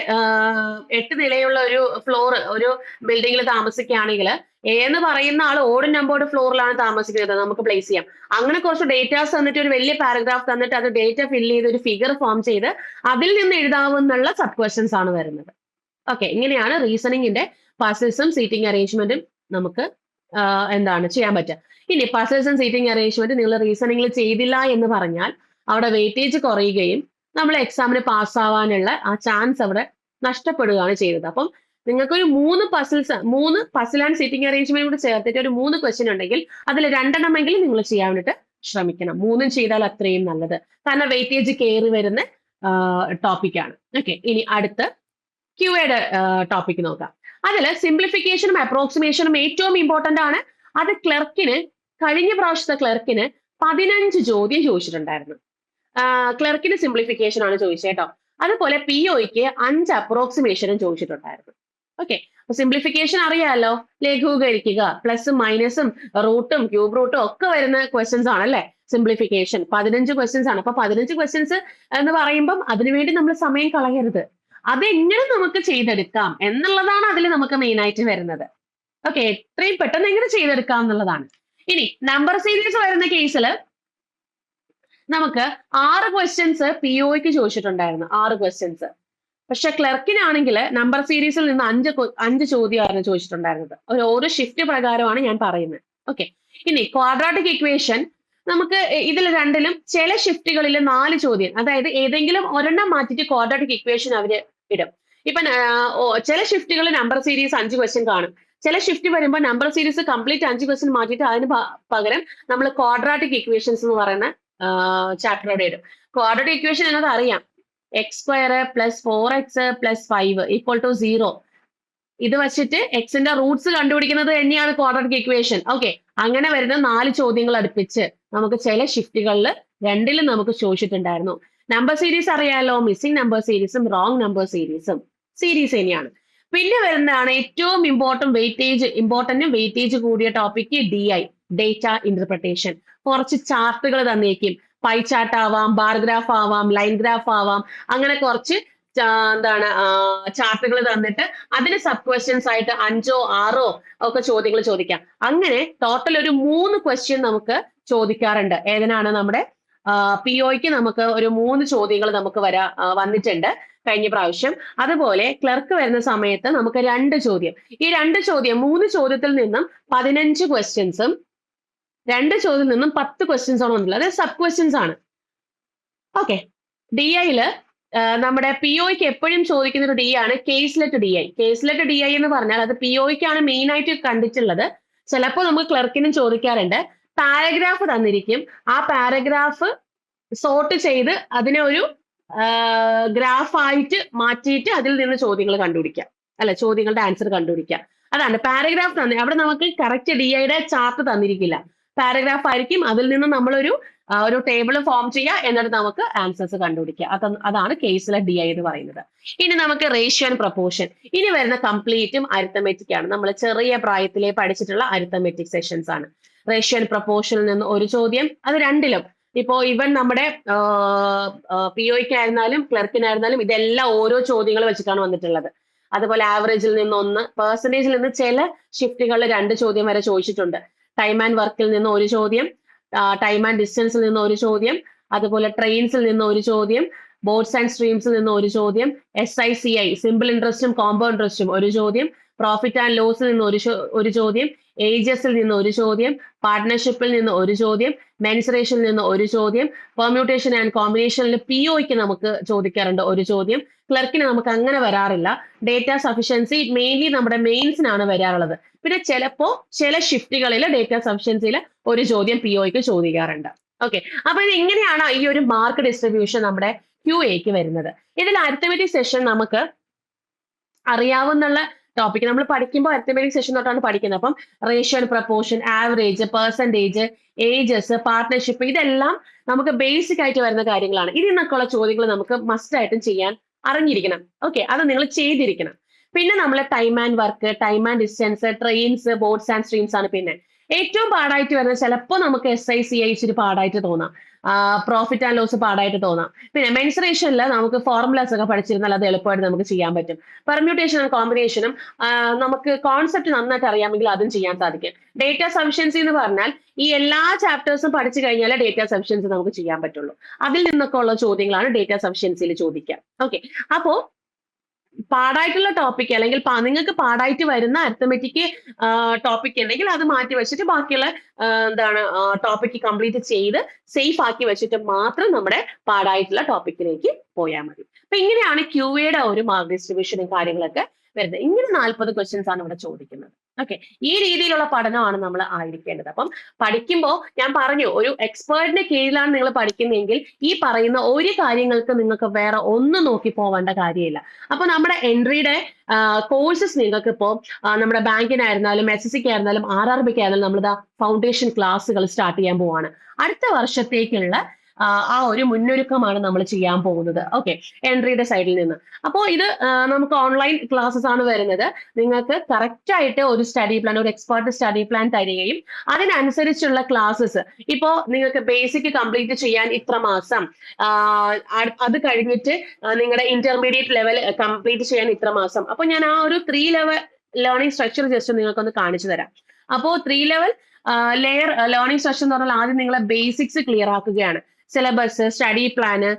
8 നിലയുള്ള ഒരു ഫ്ലോർ ഒരു ബിൽഡിങ്ങിൽ താമസിക്കുകയാണെങ്കിൽ എ എന്ന് പറയുന്ന ആൾ ഓഡ് നമ്പേർഡ് ഫ്ലോറിലാണ് താമസിക്കുന്നത്, നമുക്ക് പ്ലേസ് ചെയ്യാം. അങ്ങനെ കുറച്ച് ഡേറ്റാസ് തന്നിട്ട് ഒരു വലിയ പാരഗ്രാഫ് തന്നിട്ട് അത് ഡേറ്റ ഫില്ല് ചെയ്ത് ഒരു ഫിഗർ ഫോം ചെയ്ത് അതിൽ നിന്ന് എഴുതാവുന്നുള്ള സബ് ക്വസ്റ്റ്യൻസ് ആണ് വരുന്നത്. ഓക്കെ, ഇങ്ങനെയാണ് റീസണിങ്ങിന്റെ പസിൽസും സീറ്റിംഗ് അറേഞ്ച്മെന്റും നമുക്ക് എന്താണ് ചെയ്യാൻ പറ്റുക. ഇനി പസിൽസും സീറ്റിംഗ് അറേഞ്ച്മെന്റ് നിങ്ങൾ റീസണിങ്ങിൽ ചെയ്തില്ല എന്ന് പറഞ്ഞാൽ അവിടെ വെയിറ്റേജ് കുറയുകയും നമ്മൾ എക്സാമിന് പാസ്സാവാനുള്ള ആ ചാൻസ് അവിടെ നഷ്ടപ്പെടുകയാണ് ചെയ്തത്. അപ്പം നിങ്ങൾക്കൊരു 3 പസിൽ ആൻഡ് സീറ്റിംഗ് അറേഞ്ച്മെന്റ് കൂടെ ചേർത്തിട്ട് ഒരു 3 ക്വസ്റ്റ്യൻ ഉണ്ടെങ്കിൽ അതിൽ 2 എണ്ണമെങ്കിലും നിങ്ങൾ ചെയ്യാൻ വേണ്ടിയിട്ട് ശ്രമിക്കണം. 3 ചെയ്താൽ അത്രയും നല്ലത്, കാരണം വെയിറ്റേജ് കയറി വരുന്ന ടോപ്പിക്കാണ്. ഓക്കെ, ഇനി അടുത്ത ക്യൂയുടെ ടോപ്പിക് നോക്കാം. അതിൽ സിംപ്ലിഫിക്കേഷനും അപ്രോക്സിമേഷനും ഏറ്റവും ഇമ്പോർട്ടന്റ് ആണ്. അത് കഴിഞ്ഞ പ്രാവശ്യത്തെ ക്ലർക്കിന് 15 ചോദ്യം ചോദിച്ചിട്ടുണ്ടായിരുന്നു. ക്ലർക്കിന് സിംപ്ലിഫിക്കേഷൻ ആണ് ചോദിച്ചത് കേട്ടോ. അതുപോലെ പിഒയ്ക്ക് 5 അപ്രോക്സിമേഷനും ചോദിച്ചിട്ടുണ്ടായിരുന്നു. ഓക്കെ, സിംപ്ലിഫിക്കേഷൻ അറിയാലോ, ലഘൂകരിക്കുക, പ്ലസും മൈനസും റൂട്ടും ക്യൂബ് റൂട്ടും ഒക്കെ വരുന്ന ക്വസ്റ്റ്യൻസ് ആണ് അല്ലെ സിംപ്ലിഫിക്കേഷൻ. 15 ക്വസ്റ്റ്യൻസ് ആണ്. അപ്പൊ 15 ക്വസ്റ്റ്യൻസ് എന്ന് പറയുമ്പം അതിനുവേണ്ടി നമ്മൾ സമയം കളയരുത്. അതെങ്ങനെ നമുക്ക് ചെയ്തെടുക്കാം എന്നുള്ളതാണ് അതിൽ നമുക്ക് മെയിൻ ആയിട്ട് വരുന്നത്. ഓക്കെ, എത്രയും പെട്ടെന്ന് എങ്ങനെ ചെയ്തെടുക്കാം എന്നുള്ളതാണ്. ഇനി നമ്പർ സീരീസ് വരുന്ന കേസിൽ നമുക്ക് 6 ക്വസ്റ്റ്യൻസ് POക്ക് ചോദിച്ചിട്ടുണ്ടായിരുന്നു, 6 ക്വസ്റ്റ്യൻസ്. പക്ഷെ ക്ലർക്കിനാണെങ്കിൽ നമ്പർ സീരീസിൽ നിന്ന് 5 ചോദ്യമായിരുന്നു ചോദിച്ചിട്ടുണ്ടായിരുന്നത്. ഓരോ ഷിഫ്റ്റ് പ്രകാരമാണ് ഞാൻ പറയുന്നത്. ഓക്കെ, ഇനി ക്വാഡ്രാറ്റിക് ഇക്വേഷൻ നമുക്ക് ഇതിൽ രണ്ടിലും ചില ഷിഫ്റ്റുകളിൽ 4 ചോദ്യം, അതായത് ഏതെങ്കിലും ഒരെണ്ണം മാറ്റിയിട്ട് ക്വാഡ്രാറ്റിക് ഇക്വേഷൻ അവര് ഇടും. ഇപ്പൊ ചില ഷിഫ്റ്റുകളിൽ നമ്പർ സീരീസ് 5 ക്വസ്റ്റ്യൻ കാണും. ചില ഷിഫ്റ്റ് വരുമ്പോൾ നമ്പർ സീരീസ് കംപ്ലീറ്റ് 5 ക്വസ്റ്റ്യൻ മാറ്റിയിട്ട് അതിന് പകരം നമ്മൾ ക്വാഡ്രാറ്റിക് ഇക്വേഷൻസ് എന്ന് പറയുന്ന ചാപ്റ്ററോടെ ഇടും. ക്വാഡ്രാറ്റിക് ഇക്വേഷൻ എന്നത് അറിയാം, x² + 4x + 5 = 0. ഇത് വെച്ചിട്ട് എക്സിന്റെ റൂട്ട്സ് കണ്ടുപിടിക്കുന്നത് തന്നെയാണ് ക്വാഡ്രാറ്റിക് ഇക്വേഷൻ. ഓക്കെ, അങ്ങനെ വരുന്ന 4 ചോദ്യങ്ങൾ അടുപ്പിച്ച് നമുക്ക് ചില ഷിഫ്റ്റുകളിൽ രണ്ടിലും നമുക്ക് ചോദിച്ചിട്ടുണ്ടായിരുന്നു. നമ്പർ സീരീസ് അറിയാലോ, മിസ്സിംഗ് നമ്പർ സീരീസും റോങ് നമ്പർ സീരീസും സീരീസ് തന്നെയാണ്. പിന്നെ വരുന്നതാണ് ഏറ്റവും ഇമ്പോർട്ടന്റും വെയിറ്റേജ് കൂടിയ ടോപ്പിക് DI, ഡേറ്റ ഇന്റർപ്രിട്ടേഷൻ. കുറച്ച് ചാർട്ടുകൾ തന്നേക്കും, പൈ ചാർട്ട് ആവാം, ബാർ ഗ്രാഫ് ആവാം, ലൈൻ ഗ്രാഫ് ആവാം, അങ്ങനെ കുറച്ച് ചാർട്ടുകൾ തന്നിട്ട് അതിന് സബ് ക്വസ്റ്റ്യൻസ് ആയിട്ട് 5ഓ 6ഓ ഒക്കെ ചോദ്യങ്ങൾ ചോദിക്കാം. അങ്ങനെ ടോട്ടൽ ഒരു 3 ക്വസ്റ്റ്യൻ നമുക്ക് ചോദിക്കാറുണ്ട്. ഏതിനാണ് നമ്മുടെ POയ്ക്ക് നമുക്ക് ഒരു 3 ചോദ്യങ്ങൾ നമുക്ക് വന്നിട്ടുണ്ട് കഴിഞ്ഞ പ്രാവശ്യം. അതുപോലെ ക്ലർക്ക് വരുന്ന സമയത്ത് നമുക്ക് 2 ചോദ്യം. ഈ 2 ചോദ്യം 3 ചോദ്യത്തിൽ നിന്നും 15 ക്വസ്റ്റ്യൻസും 2 ചോദ്യത്തിൽ നിന്നും 10 ക്വസ്റ്റ്യൻസ് ആണ് വന്നിട്ടുള്ളത്. അതായത് സബ് ക്വസ്റ്റ്യൻസ് ആണ്. ഓക്കെ, DIയില് നമ്മുടെ POയ്ക്ക് എപ്പോഴും ചോദിക്കുന്ന ഒരു DI ആണ് കേസ്ലെറ്റ് DI. കേസ്ലെറ്റ് DI എന്ന് പറഞ്ഞാൽ അത് POയ്ക്കാണ് മെയിൻ ആയിട്ട് കണ്ടിട്ടുള്ളത്. ചിലപ്പോൾ നമുക്ക് ക്ലർക്കിനും ചോദിക്കാറുണ്ട്. പാരഗ്രാഫ് തന്നിരിക്കും, ആ പാരഗ്രാഫ് സോർട്ട് ചെയ്ത് അതിനെ ഒരു ഗ്രാഫായിട്ട് മാറ്റിയിട്ട് അതിൽ നിന്ന് ചോദ്യങ്ങൾ കണ്ടുപിടിക്കാം, അല്ല ചോദ്യങ്ങളുടെ ആൻസർ കണ്ടുപിടിക്കാം. അതാണ് പാരഗ്രാഫ് തന്നെ. അവിടെ നമുക്ക് കറക്റ്റ് DIയുടെ ചാർട്ട് തന്നിരിക്കില്ല, പാരഗ്രാഫ് ആയിരിക്കും. അതിൽ നിന്ന് നമ്മളൊരു ടേബിൾ ഫോം ചെയ്യുക, എന്നിട്ട് നമുക്ക് ആൻസേഴ്സ് കണ്ടുപിടിക്കുക. അതാണ് കേസിലെ DI എന്ന് പറയുന്നത്. ഇനി നമുക്ക് റേഷ്യോ ആൻഡ് പ്രൊപ്പോർഷൻ. ഇനി വരുന്ന കംപ്ലീറ്റും അരിത്തമെറ്റിക് ആണ്. നമ്മൾ ചെറിയ പ്രായത്തിലേ പഠിച്ചിട്ടുള്ള അരിത്തമെറ്റിക് സെഷൻസ് ആണ്. റേഷ്യോ ആൻഡ് പ്രൊപ്പോർഷനിൽ നിന്ന് ഒരു ചോദ്യം, അത് രണ്ടിലും. ഇപ്പോ ഇവൻ നമ്മുടെ POയ്ക്കായിരുന്നാലും ക്ലർക്കിനായിരുന്നാലും ഇതെല്ലാം ഓരോ ചോദ്യങ്ങൾ വെച്ചിട്ടാണ് വന്നിട്ടുള്ളത്. അതുപോലെ ആവറേജിൽ നിന്ന് 1, പെർസെന്റേജിൽ നിന്ന് ചില ഷിഫ്റ്റുകളിൽ 2 ചോദ്യം വരെ ചോദിച്ചിട്ടുണ്ട്. ടൈം ആൻഡ് വർക്കിൽ നിന്ന് ഒരു ചോദ്യം, ടൈം ആൻഡ് ഡിസ്റ്റൻസിൽ നിന്ന് ഒരു ചോദ്യം, അതുപോലെ ട്രെയിൻസിൽ നിന്ന് ഒരു ചോദ്യം, ബോട്ട്സ് ആൻഡ് സ്ട്രീംസിൽ നിന്ന് ഒരു ചോദ്യം, SICI സിമ്പിൾ ഇൻട്രസ്റ്റും കോമ്പൗണ്ട് ഇൻട്രസ്റ്റും ഒരു ചോദ്യം, പ്രോഫിറ്റ് ആൻഡ് ലോസിൽ നിന്ന് ഒരു ചോദ്യം, ഏജസിൽ നിന്ന് ഒരു ചോദ്യം, പാർട്ട്ണർഷിപ്പിൽ നിന്ന് ഒരു ചോദ്യം, മെൻസുറേഷനിൽ നിന്ന് ഒരു ചോദ്യം, പെർമ്യൂട്ടേഷൻ ആൻഡ് കോമ്പിനേഷനിൽ POയ്ക്ക് നമുക്ക് ചോദിക്കാറുണ്ട് ഒരു ചോദ്യം. ക്ലർക്കിന് നമുക്ക് അങ്ങനെ വരാറില്ല. ഡേറ്റ സഫിഷ്യൻസി മെയിൻലി നമ്മുടെ മെയിൻസിനാണ് വരാറുള്ളത്. പിന്നെ ചില ഷിഫ്റ്റുകളിൽ ഡേറ്റ സഫിഷ്യൻസിയിൽ ഒരു ചോദ്യം POയ്ക്ക് ചോദിക്കാറുണ്ട്. ഓക്കെ, അപ്പൊ ഇത് എങ്ങനെയാണ് ഈ ഒരു മാർക്ക് ഡിസ്ട്രിബ്യൂഷൻ നമ്മുടെ QAക്ക് വരുന്നത്? ഇതിൽ അരിത്തമെറ്റിക് സെഷൻ നമുക്ക് അറിയാവുന്ന ടോപ്പിക് നമ്മൾ പഠിക്കുമ്പോൾ അരിത്തമെറ്റിക് സെഷൻ തൊട്ടാണ് പഠിക്കുന്നത്. അപ്പം ratio and proportion, average, percentage, ages, partnership, ഇതെല്ലാം നമുക്ക് ബേസിക് ആയിട്ട് വരുന്ന കാര്യങ്ങളാണ്. ഇതിൽ നിന്നൊക്കെയുള്ള ചോദ്യങ്ങൾ നമുക്ക് മസ്റ്റ് ആയിട്ടും ചെയ്യാൻ അറിഞ്ഞിരിക്കണം. ഓക്കെ, അത് നിങ്ങൾ ചെയ്തിരിക്കണം. പിന്നെ നമ്മൾ time and work, time and distance, trains, boats and streams ആണ്. പിന്നെ ഏറ്റവും പാടായിട്ട് വരുന്നത് ചിലപ്പോൾ നമുക്ക് SICI ഇച്ചിരി പാടായിട്ട് തോന്നാം, പ്രോഫിറ്റ് ആൻഡ് ലോസ് പാടായിട്ട് തോന്നാം. പിന്നെ മെൻസുറേഷനിൽ നമുക്ക് ഫോർമുലാസ് ഒക്കെ പഠിച്ചിരുന്നാൽ അത് എളുപ്പമായിട്ട് നമുക്ക് ചെയ്യാൻ പറ്റും. പെർമ്യൂട്ടേഷനും കോമ്പിനേഷനും നമുക്ക് കോൺസെപ്റ്റ് നന്നായിട്ട് അറിയാമെങ്കിൽ അതും ചെയ്യാൻ സാധിക്കും. ഡേറ്റ സഫിഷ്യൻസി എന്ന് പറഞ്ഞാൽ ഈ എല്ലാ ചാപ്റ്റേഴ്സും പഠിച്ചു കഴിഞ്ഞാലേ ഡേറ്റ സഫിഷ്യൻസി നമുക്ക് ചെയ്യാൻ പറ്റുള്ളൂ. അതിൽ നിന്നൊക്കെ ഉള്ള ചോദ്യങ്ങളാണ് ഡേറ്റ സഫിഷ്യൻസിയിൽ ചോദിക്കുക. ഓക്കെ, അപ്പോ പാടായിട്ടുള്ള ടോപ്പിക് അല്ലെങ്കിൽ നിങ്ങൾക്ക് പാടായിട്ട് വരുന്ന അരിത്തമെറ്റിക് ടോപ്പിക് ഉണ്ടെങ്കിൽ അത് മാറ്റി വെച്ചിട്ട് ബാക്കിയുള്ള ടോപ്പിക് കംപ്ലീറ്റ് ചെയ്ത് സേഫ് ആക്കി വെച്ചിട്ട് മാത്രം നമ്മുടെ പാടായിട്ടുള്ള ടോപ്പിക്കിലേക്ക് പോയാൽ മതി. അപ്പൊ ഇങ്ങനെയാണ് QAയുടെ ഒരു മാർക്ക് ഡിസ്ട്രിബ്യൂഷനും കാര്യങ്ങളൊക്കെ വരുന്നത്. ഇങ്ങനെ 40 ക്വസ്റ്റ്യൻസ് ആണ് ഇവിടെ ചോദിക്കുന്നത്. ഓക്കെ, ഈ രീതിയിലുള്ള പഠനമാണ് നമ്മൾ ആയിരിക്കേണ്ടത്. അപ്പം പഠിക്കുമ്പോൾ ഞാൻ പറഞ്ഞു, ഒരു എക്സ്പേർട്ടിന്റെ കീഴിലാണ് നിങ്ങൾ പഠിക്കുന്നതെങ്കിൽ ഈ പറയുന്ന ഒരു കാര്യങ്ങൾക്ക് നിങ്ങൾക്ക് വേറെ ഒന്നും നോക്കി പോവേണ്ട കാര്യമില്ല. അപ്പൊ നമ്മുടെ എൻട്രിയുടെ കോഴ്സസ് നിങ്ങൾക്ക് ഇപ്പോൾ നമ്മുടെ ബാങ്കിനായിരുന്നാലും SSCക്ക് ആയിരുന്നാലും RRBക്ക് ആയിരുന്നാലും നമ്മളിതാ ഫൗണ്ടേഷൻ ക്ലാസ്സുകൾ സ്റ്റാർട്ട് ചെയ്യാൻ പോവാണ്. അടുത്ത വർഷത്തേക്കുള്ള ആ ഒരു മുന്നൊരുക്കമാണ് നമ്മൾ ചെയ്യാൻ പോകുന്നത്. ഓക്കെ, എൻട്രിയുടെ സൈഡിൽ നിന്ന്. അപ്പോൾ ഇത് നമുക്ക് ഓൺലൈൻ ക്ലാസ്സസ് ആണ് വരുന്നത്. നിങ്ങൾക്ക് കറക്റ്റ് ആയിട്ട് ഒരു സ്റ്റഡി പ്ലാൻ, ഒരു എക്സ്പേർട്ട് സ്റ്റഡി പ്ലാൻ തരികയും അതിനനുസരിച്ചുള്ള ക്ലാസ്സസ്, ഇപ്പോ നിങ്ങൾക്ക് ബേസിക് കംപ്ലീറ്റ് ചെയ്യാൻ ഇത്ര മാസം, അത് കഴിഞ്ഞിട്ട് നിങ്ങളുടെ ഇന്റർമീഡിയറ്റ് ലെവൽ കംപ്ലീറ്റ് ചെയ്യാൻ ഇത്ര മാസം. അപ്പൊ ഞാൻ ആ ഒരു 3 ലെവൽ ലേണിംഗ് സ്ട്രക്ചർ ജസ്റ്റ് നിങ്ങൾക്കൊന്ന് കാണിച്ചു തരാം. അപ്പോൾ 3 ലെവൽ ലെയർ ലേണിംഗ് സ്ട്രക്ചർ എന്ന് പറഞ്ഞാൽ ആദ്യം നിങ്ങളെ ബേസിക്സ് ക്ലിയർ ആക്കുകയാണ്. സിലബസ്, സ്റ്റഡി പ്ലാന്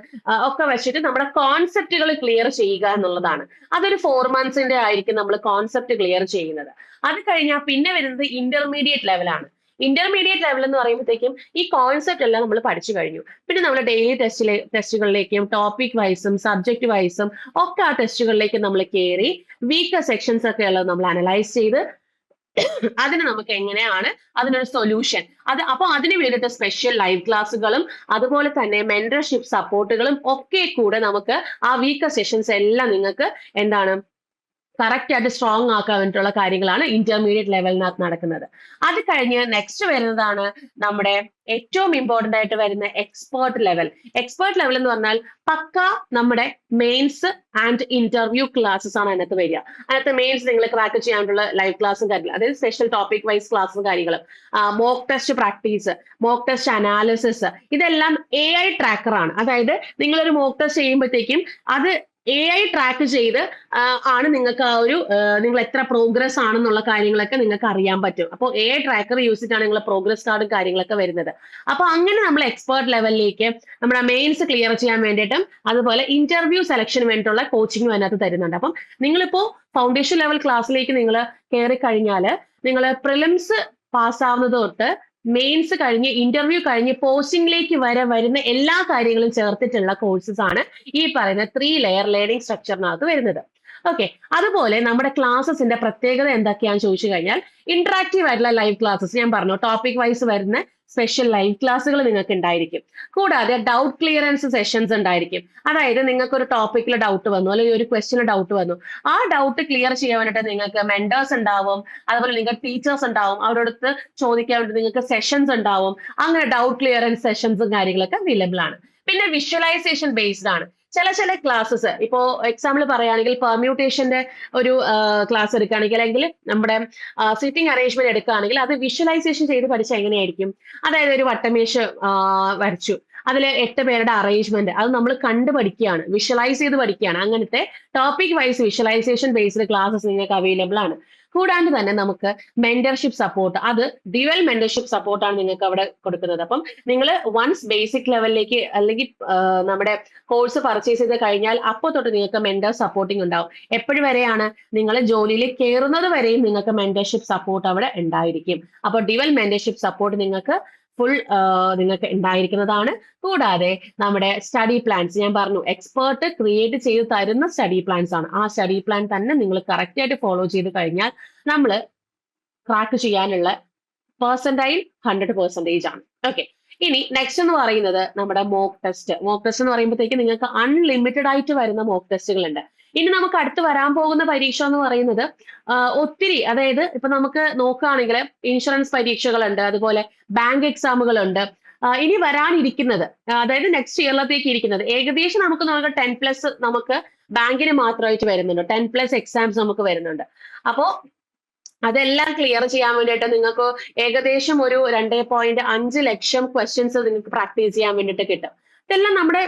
ഒക്കെ വെച്ചിട്ട് നമ്മുടെ കോൺസെപ്റ്റുകൾ ക്ലിയർ ചെയ്യുക എന്നുള്ളതാണ്. അതൊരു 4 മന്ത്സിന്റെ ആയിരിക്കും നമ്മൾ കോൺസെപ്റ്റ് ക്ലിയർ ചെയ്യുന്നത്. അത് കഴിഞ്ഞാൽ പിന്നെ വരുന്നത് ഇന്റർമീഡിയറ്റ് ലെവലാണ്. ഇന്റർമീഡിയറ്റ് ലെവൽ എന്ന് പറയുമ്പോഴത്തേക്കും ഈ കോൺസെപ്റ്റ് എല്ലാം നമ്മൾ പഠിച്ചു കഴിഞ്ഞു. പിന്നെ നമ്മൾ ഡെയിലി ടെസ്റ്റുകളിലേക്കും ടോപ്പിക് വൈസും സബ്ജക്ട് വൈസും ഒക്കെ ആ ടെസ്റ്റുകളിലേക്ക് നമ്മൾ കയറി വീക്കർ സെക്ഷൻസ് ഒക്കെ ഉള്ളത് നമ്മൾ അനലൈസ് ചെയ്ത് അതിന് നമുക്ക് എങ്ങനെയാണ് അതിനൊരു സൊല്യൂഷൻ, അപ്പൊ അതിന് വേണ്ടിയിട്ട് സ്പെഷ്യൽ ലൈവ് ക്ലാസ്സുകളും അതുപോലെ തന്നെ മെന്റർഷിപ്പ് സപ്പോർട്ടുകളും ഒക്കെ കൂടെ നമുക്ക് ആ വീക്കർ സെഷൻസ് എല്ലാം നിങ്ങൾക്ക് എന്താണ് കറക്റ്റ് ആയിട്ട് സ്ട്രോങ് ആക്കാൻ വേണ്ടിയിട്ടുള്ള കാര്യങ്ങളാണ് ഇന്റർമീഡിയറ്റ് ലെവലിനകത്ത് നടക്കുന്നത്. അത് കഴിഞ്ഞ് നെക്സ്റ്റ് വരുന്നതാണ് നമ്മുടെ ഏറ്റവും ഇമ്പോർട്ടന്റ് ആയിട്ട് വരുന്ന എക്സ്പേർട്ട് ലെവൽ. എക്സ്പേർട്ട് ലെവൽ എന്ന് പറഞ്ഞാൽ പക്ക നമ്മുടെ മെയിൻസ് ആൻഡ് ഇന്റർവ്യൂ ക്ലാസ്സസ് ആണ് അതിനകത്ത് വരിക. അതിനകത്ത് മെയിൻസ് നിങ്ങൾ ക്രാക്ക് ചെയ്യാനുള്ള ലൈവ് ക്ലാസ്സും കാര്യങ്ങളും, അതായത് സ്പെഷ്യൽ ടോപ്പിക് വൈസ് ക്ലാസ്സും കാര്യങ്ങളും, mock test practice, mock test analysis, ഇതെല്ലാം AI ട്രാക്കറാണ്. അതായത് നിങ്ങളൊരു മോക്ക് ടെസ്റ്റ് ചെയ്യുമ്പോഴത്തേക്കും അത് AI ട്രാക്ക് ചെയ്ത് ആണ് നിങ്ങൾക്ക് ആ ഒരു നിങ്ങൾ എത്ര പ്രോഗ്രസ് ആണെന്നുള്ള കാര്യങ്ങളൊക്കെ നിങ്ങൾക്ക് അറിയാൻ പറ്റും. അപ്പോൾ AI ട്രാക്കർ യൂസ് ചെയ്തിട്ടാണ് നിങ്ങൾ പ്രോഗ്രസ് കാർഡും കാര്യങ്ങളൊക്കെ വരുന്നത്. അപ്പൊ അങ്ങനെ നമ്മൾ എക്സ്പേർട്ട് ലെവലിലേക്ക് നമ്മുടെ മെയിൻസ് ക്ലിയർ ചെയ്യാൻ വേണ്ടിയിട്ടും അതുപോലെ ഇന്റർവ്യൂ സെലക്ഷന് വേണ്ടിയിട്ടുള്ള കോച്ചിങ്ങും അതിനകത്ത് തരുന്നുണ്ട്. അപ്പം നിങ്ങളിപ്പോ ഫൗണ്ടേഷൻ ലെവൽ ക്ലാസ്സിലേക്ക് നിങ്ങൾ കയറി കഴിഞ്ഞാൽ നിങ്ങൾ പ്രിലിംസ് പാസ്സാവുന്നത് തൊട്ട് മെയിൻസ് കഴിഞ്ഞ് ഇന്റർവ്യൂ കഴിഞ്ഞ് പോസ്റ്റിംഗിലേക്ക് വരെ വരുന്ന എല്ലാ കാര്യങ്ങളും ചേർത്തിട്ടുള്ള കോഴ്സസ് ആണ് ഈ പറയുന്ന 3 ലെയർ ലേണിംഗ് സ്ട്രക്ചറിനകത്ത് വരുന്നത്. ഓക്കെ, അതുപോലെ നമ്മുടെ ക്ലാസ്സസിന്റെ പ്രത്യേകത എന്തൊക്കെയാണെന്ന് ചോദിച്ചു കഴിഞ്ഞാൽ ഇന്ററാക്റ്റീവ് ആയിട്ടുള്ള ലൈവ് ക്ലാസ്സസ്, ഞാൻ പറഞ്ഞു ടോപ്പിക് വൈസ് വരുന്ന സ്പെഷ്യൽ ലൈവ് ക്ലാസ്സുകൾ നിങ്ങൾക്ക് ഉണ്ടായിരിക്കും. കൂടാതെ ഡൗട്ട് ക്ലിയറൻസ് സെഷൻസ് ഉണ്ടായിരിക്കും. അതായത് നിങ്ങൾക്ക് ഒരു ടോപ്പിക്കിൽ ഡൗട്ട് വന്നു അല്ലെങ്കിൽ ഒരു ക്വസ്റ്റിന് ഡൗട്ട് വന്നു, ആ ഡൗട്ട് ക്ലിയർ ചെയ്യാൻ വേണ്ടിയിട്ട് നിങ്ങൾക്ക് മെന്റേഴ്സ് ഉണ്ടാവും, അതുപോലെ നിങ്ങൾക്ക് ടീച്ചേഴ്സ് ഉണ്ടാവും, അവരോടത്ത് ചോദിക്കാൻ വേണ്ടി നിങ്ങൾക്ക് സെഷൻസ് ഉണ്ടാവും. അങ്ങനെ ഡൗട്ട് ക്ലിയറൻസ് സെഷൻസും കാര്യങ്ങളൊക്കെ അവൈലബിൾ ആണ്. പിന്നെ വിഷ്വലൈസേഷൻ ബേസ്ഡ് ആണ്. ചില ക്ലാസ്സസ്, ഇപ്പോ എക്സാമ്പിൾ പറയുകയാണെങ്കിൽ പെർമ്യൂട്ടേഷന്റെ ഒരു ക്ലാസ് എടുക്കുകയാണെങ്കിൽ അല്ലെങ്കിൽ നമ്മുടെ സിറ്റിംഗ് അറേഞ്ച്മെന്റ് എടുക്കുകയാണെങ്കിൽ അത് വിഷ്വലൈസേഷൻ ചെയ്ത് പഠിച്ചാൽ എങ്ങനെയായിരിക്കും? അതായത് ഒരു വട്ടമേശ വരച്ചു, അതിൽ 8 പേരുടെ അറേഞ്ച്മെന്റ്, അത് നമ്മൾ കണ്ടു പഠിക്കുകയാണ്, വിഷ്വലൈസ് ചെയ്ത് പഠിക്കുകയാണ്. അങ്ങനത്തെ topic wise visualisation based classes നിങ്ങൾക്ക് അവൈലബിൾ ആണ്. കൂടാണ്ട് തന്നെ നമുക്ക് മെന്റർഷിപ്പ് സപ്പോർട്ട്, അത് ഡ്യുവൽ മെന്റർഷിപ്പ് സപ്പോർട്ടാണ് നിങ്ങൾക്ക് അവിടെ കൊടുക്കുന്നത്. അപ്പം നിങ്ങൾ വൺസ് ബേസിക് ലെവലിലേക്ക് അല്ലെങ്കിൽ നമ്മുടെ കോഴ്സ് പർച്ചേസ് ചെയ്ത് കഴിഞ്ഞാൽ അപ്പോൾ തൊട്ട് നിങ്ങൾക്ക് മെന്റർ സപ്പോർട്ടിങ് ഉണ്ടാവും. എപ്പോഴും വരെയാണ്? നിങ്ങൾ ജോലിയിൽ കയറുന്നത് വരെയും നിങ്ങൾക്ക് മെന്റർഷിപ്പ് സപ്പോർട്ട് അവിടെ ഉണ്ടായിരിക്കും. അപ്പോൾ ഡ്യുവൽ മെന്റർഷിപ്പ് സപ്പോർട്ട് നിങ്ങൾക്ക് ഫുൾ നിങ്ങൾക്ക് ഉണ്ടായിരിക്കുന്നതാണ്. കൂടാതെ നമ്മുടെ സ്റ്റഡി പ്ലാൻസ്, ഞാൻ പറഞ്ഞു എക്സ്പേർട്ട് ക്രിയേറ്റ് ചെയ്ത് തരുന്ന സ്റ്റഡി പ്ലാൻസ് ആണ്. ആ സ്റ്റഡി പ്ലാൻ തന്നെ നിങ്ങൾ കറക്റ്റ് ആയിട്ട് ഫോളോ ചെയ്ത് കഴിഞ്ഞാൽ നമ്മൾ ക്രാക്ക് ചെയ്യാനുള്ള പെർസെന്റൈൽ 100% ആണ്. ഓക്കെ, ഇനി നെക്സ്റ്റ് എന്ന് പറയുന്നത് നമ്മുടെ മോക്ക് ടെസ്റ്റ്. മോക്ക് ടെസ്റ്റ് എന്ന് പറയുമ്പോഴത്തേക്ക് നിങ്ങൾക്ക് അൺലിമിറ്റഡ് ആയിട്ട് വരുന്ന മോക്ക് ടെസ്റ്റുകൾ ഉണ്ട്. ഇനി നമുക്ക് അടുത്ത് വരാൻ പോകുന്ന പരീക്ഷ എന്ന് പറയുന്നത് ഒത്തിരി, അതായത് ഇപ്പൊ നമുക്ക് നോക്കുകയാണെങ്കിൽ ഇൻഷുറൻസ് പരീക്ഷകളുണ്ട്, അതുപോലെ ബാങ്ക് എക്സാമുകളുണ്ട്. ഇനി വരാനിരിക്കുന്നത്, അതായത് നെക്സ്റ്റ് ഇയറിലത്തേക്ക് ഇരിക്കുന്നത് ഏകദേശം നമുക്ക് നോക്കാം 10+ നമുക്ക് ബാങ്കിന് മാത്രമായിട്ട് വരുന്നുണ്ട്, 10+ എക്സാംസ് നമുക്ക് വരുന്നുണ്ട്. അപ്പോ അതെല്ലാം ക്ലിയർ ചെയ്യാൻ വേണ്ടിയിട്ട് നിങ്ങൾക്ക് ഏകദേശം ഒരു 2.5 ലക്ഷം ക്വസ്റ്റ്യൻസ് നിങ്ങൾക്ക് പ്രാക്ടീസ് ചെയ്യാൻ വേണ്ടിയിട്ട് കിട്ടും. ഇതെല്ലാം നമ്മുടെ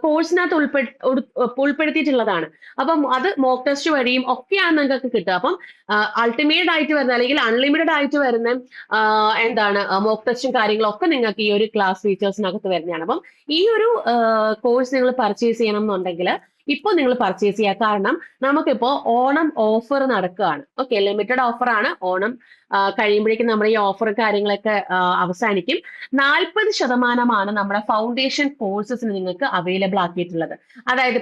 കോഴ്സിനകത്ത് ഉൾപ്പെടുത്തിയിട്ടുള്ളതാണ്. അപ്പം അത് മോക്ക് ടെസ്റ്റ് വഴിയും ഒക്കെയാണ് നിങ്ങൾക്ക് കിട്ടുക. അപ്പം അൾട്ടിമേറ്റ് ആയിട്ട് വരുന്ന അല്ലെങ്കിൽ അൺലിമിറ്റഡ് ആയിട്ട് വരുന്ന എന്താണ് മോക്ക് ടെസ്റ്റും കാര്യങ്ങളും ഒക്കെ നിങ്ങൾക്ക് ഈ ഒരു ക്ലാസ് ഫീച്ചേഴ്സിനകത്ത് വരുന്നതാണ്. അപ്പം ഈ ഒരു കോഴ്സ് നിങ്ങൾ പർച്ചേസ് ചെയ്യണം എന്നുണ്ടെങ്കിൽ ഇപ്പൊ നിങ്ങൾ പർച്ചേസ് ചെയ്യുക. കാരണം നമുക്കിപ്പോ ഓണം ഓഫർ നടക്കുകയാണ്. ഓക്കെ, ലിമിറ്റഡ് ഓഫർ ആണ്. ഓണം കഴിയുമ്പോഴേക്കും നമ്മുടെ ഈ ഓഫർ കാര്യങ്ങളൊക്കെ അവസാനിക്കും. 40% നമ്മുടെ ഫൗണ്ടേഷൻ കോഴ്സസിന് നിങ്ങൾക്ക് അവൈലബിൾ ആക്കിയിട്ടുള്ളത്. അതായത്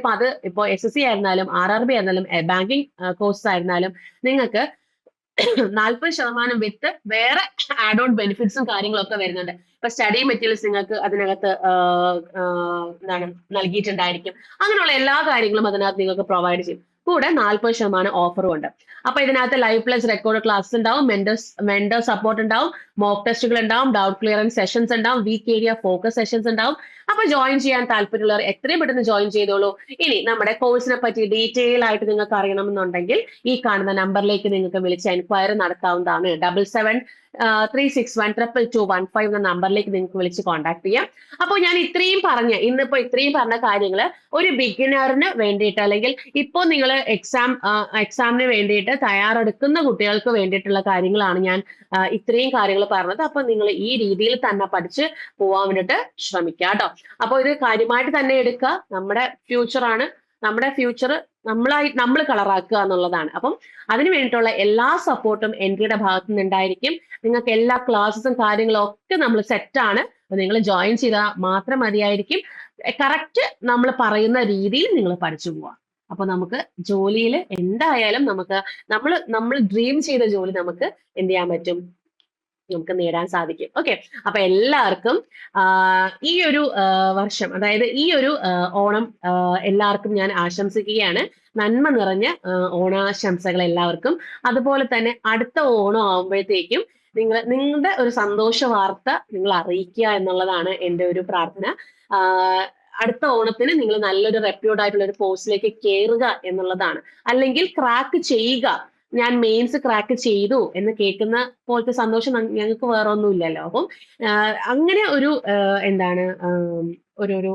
ഇപ്പൊ SSC ആയിരുന്നാലും RRB ആയിരുന്നാലും ബാങ്കിങ് കോഴ്സ് ആയിരുന്നാലും നിങ്ങൾക്ക് 40% വിത്ത് വേറെ ആഡ് ഓൺ ബെനിഫിറ്റ്സും കാര്യങ്ങളൊക്കെ വരുന്നുണ്ട്. ഇപ്പൊ സ്റ്റഡി മെറ്റീരിയൽസ് നിങ്ങൾക്ക് അതിനകത്ത് എന്താണ് നൽകിയിട്ടുണ്ടായിരിക്കും. അങ്ങനെയുള്ള എല്ലാ കാര്യങ്ങളും അതിനകത്ത് നിങ്ങൾക്ക് പ്രൊവൈഡ് ചെയ്യും. കൂടെ 40% ഓഫറും ഉണ്ട്. അപ്പൊ ഇതിനകത്ത് ലൈവ് പ്ലസ് റെക്കോർഡ് ക്ലാസ് ഉണ്ടാവും, മെന്റർ സപ്പോർട്ട് ഉണ്ടാവും, മോക്ക് ടെസ്റ്റുകൾ ഉണ്ടാവും, ഡൗട്ട് ക്ലിയറൻസ് സെഷൻസ് ഉണ്ടാവും, വീക്ക് ഏരിയ ഫോക്കസ് സെഷൻസ് ഉണ്ടാവും. അപ്പൊ ജോയിൻ ചെയ്യാൻ താല്പര്യമുള്ളവർ എത്രയും പെട്ടെന്ന് ജോയിൻ ചെയ്തോളൂ. ഇനി നമ്മുടെ കോഴ്സിനെ പറ്റി ഡീറ്റെയിൽ ആയിട്ട് നിങ്ങൾക്ക് അറിയണമെന്നുണ്ടെങ്കിൽ ഈ കാണുന്ന നമ്പറിലേക്ക് നിങ്ങൾക്ക് വിളിച്ച് എൻക്വയറി നടത്താവുന്നതാണ്. 7736122215 എന്ന നമ്പറിലേക്ക് നിങ്ങൾക്ക് വിളിച്ച് കോൺടാക്ട് ചെയ്യാം. അപ്പോൾ ഞാൻ ഇന്നിപ്പോ ഇത്രയും പറഞ്ഞ കാര്യങ്ങൾ ഒരു ബിഗിനറിന് വേണ്ടിയിട്ട്, അല്ലെങ്കിൽ ഇപ്പോൾ നിങ്ങൾ എക്സാമിന് വേണ്ടിയിട്ട് തയ്യാറെടുക്കുന്ന കുട്ടികൾക്ക് വേണ്ടിയിട്ടുള്ള കാര്യങ്ങളാണ് ഞാൻ ഇത്രയും കാര്യങ്ങൾ പറഞ്ഞത്. അപ്പൊ നിങ്ങൾ ഈ രീതിയിൽ തന്നെ പഠിച്ച് പോവാൻ വേണ്ടിയിട്ട് ശ്രമിക്കുക കേട്ടോ. അപ്പൊ ഇത് കാര്യമായിട്ട് തന്നെ എടുക്കുക. നമ്മുടെ ഫ്യൂച്ചറാണ്, നമ്മുടെ ഫ്യൂച്ചർ നമ്മൾ കളറാക്കുക എന്നുള്ളതാണ്. അപ്പം അതിന് വേണ്ടിയിട്ടുള്ള എല്ലാ സപ്പോർട്ടും എൻട്രിയുടെ ഭാഗത്തു നിന്നുണ്ടായിരിക്കും. നിങ്ങൾക്ക് എല്ലാ ക്ലാസ്സും കാര്യങ്ങളും ഒക്കെ നമ്മൾ സെറ്റാണ്. നിങ്ങൾ ജോയിൻ ചെയ്താൽ മാത്രം മതിയായിരിക്കും. കറക്റ്റ് നമ്മൾ പറയുന്ന രീതിയിൽ നിങ്ങൾ പഠിച്ചു പോവാം. അപ്പൊ നമുക്ക് ജോലിയിൽ എന്തായാലും നമ്മൾ ഡ്രീം ചെയ്ത ജോലി നമുക്ക് എന്ത് ചെയ്യാൻ പറ്റും, നമുക്ക് നേടാൻ സാധിക്കും. ഓക്കെ, അപ്പൊ എല്ലാവർക്കും ഈ ഒരു വർഷം, അതായത് ഈ ഒരു ഓണം എല്ലാവർക്കും ഞാൻ ആശംസിക്കുകയാണ്. നന്മ നിറഞ്ഞ ഓണാശംസകൾ എല്ലാവർക്കും. അതുപോലെ തന്നെ അടുത്ത ഓണം ആവുമ്പോഴത്തേക്കും നിങ്ങളുടെ ഒരു സന്തോഷ വാർത്ത നിങ്ങൾ അറിയിക്കുക എന്നുള്ളതാണ് എൻ്റെ ഒരു പ്രാർത്ഥന. അടുത്ത ഓണത്തിന് നിങ്ങൾ നല്ലൊരു റെപ്യൂട്ട് ആയിട്ടുള്ള ഒരു പോസ്റ്റിലേക്ക് കയറുക എന്നുള്ളതാണ്. അല്ലെങ്കിൽ ക്രാക്ക് ചെയ്യുക, ഞാൻ മെയിൻസ് ക്രാക്ക് ചെയ്തു എന്ന് കേൾക്കുന്ന പോലത്തെ സന്തോഷം ഞങ്ങൾക്ക് വേറെ ഒന്നുമില്ലല്ലോ. അപ്പം അങ്ങനെ ഒരു ഒരു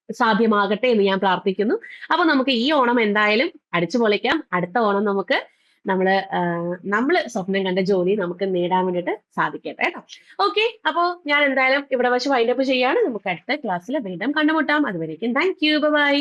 സാധ്യമാകട്ടെ എന്ന് ഞാൻ പ്രാർത്ഥിക്കുന്നു. അപ്പൊ നമുക്ക് ഈ ഓണം എന്തായാലും അടിച്ചു പൊളിക്കാം. അടുത്ത ഓണം നമുക്ക് നമ്മള് സ്വപ്നം കണ്ട ജോലി നമുക്ക് നേടാൻ വേണ്ടിയിട്ട് സാധിക്കട്ടെ കേട്ടോ. ഓക്കെ, അപ്പോ ഞാൻ എന്തായാലും ഇവിടെ വെച്ച് വൈൻഡപ്പ് ചെയ്യാണ്. നമുക്ക് അടുത്ത ക്ലാസ്സിൽ വീണ്ടും കണ്ടുമുട്ടാം. അതുവരേക്കും താങ്ക് യു, ബൈ.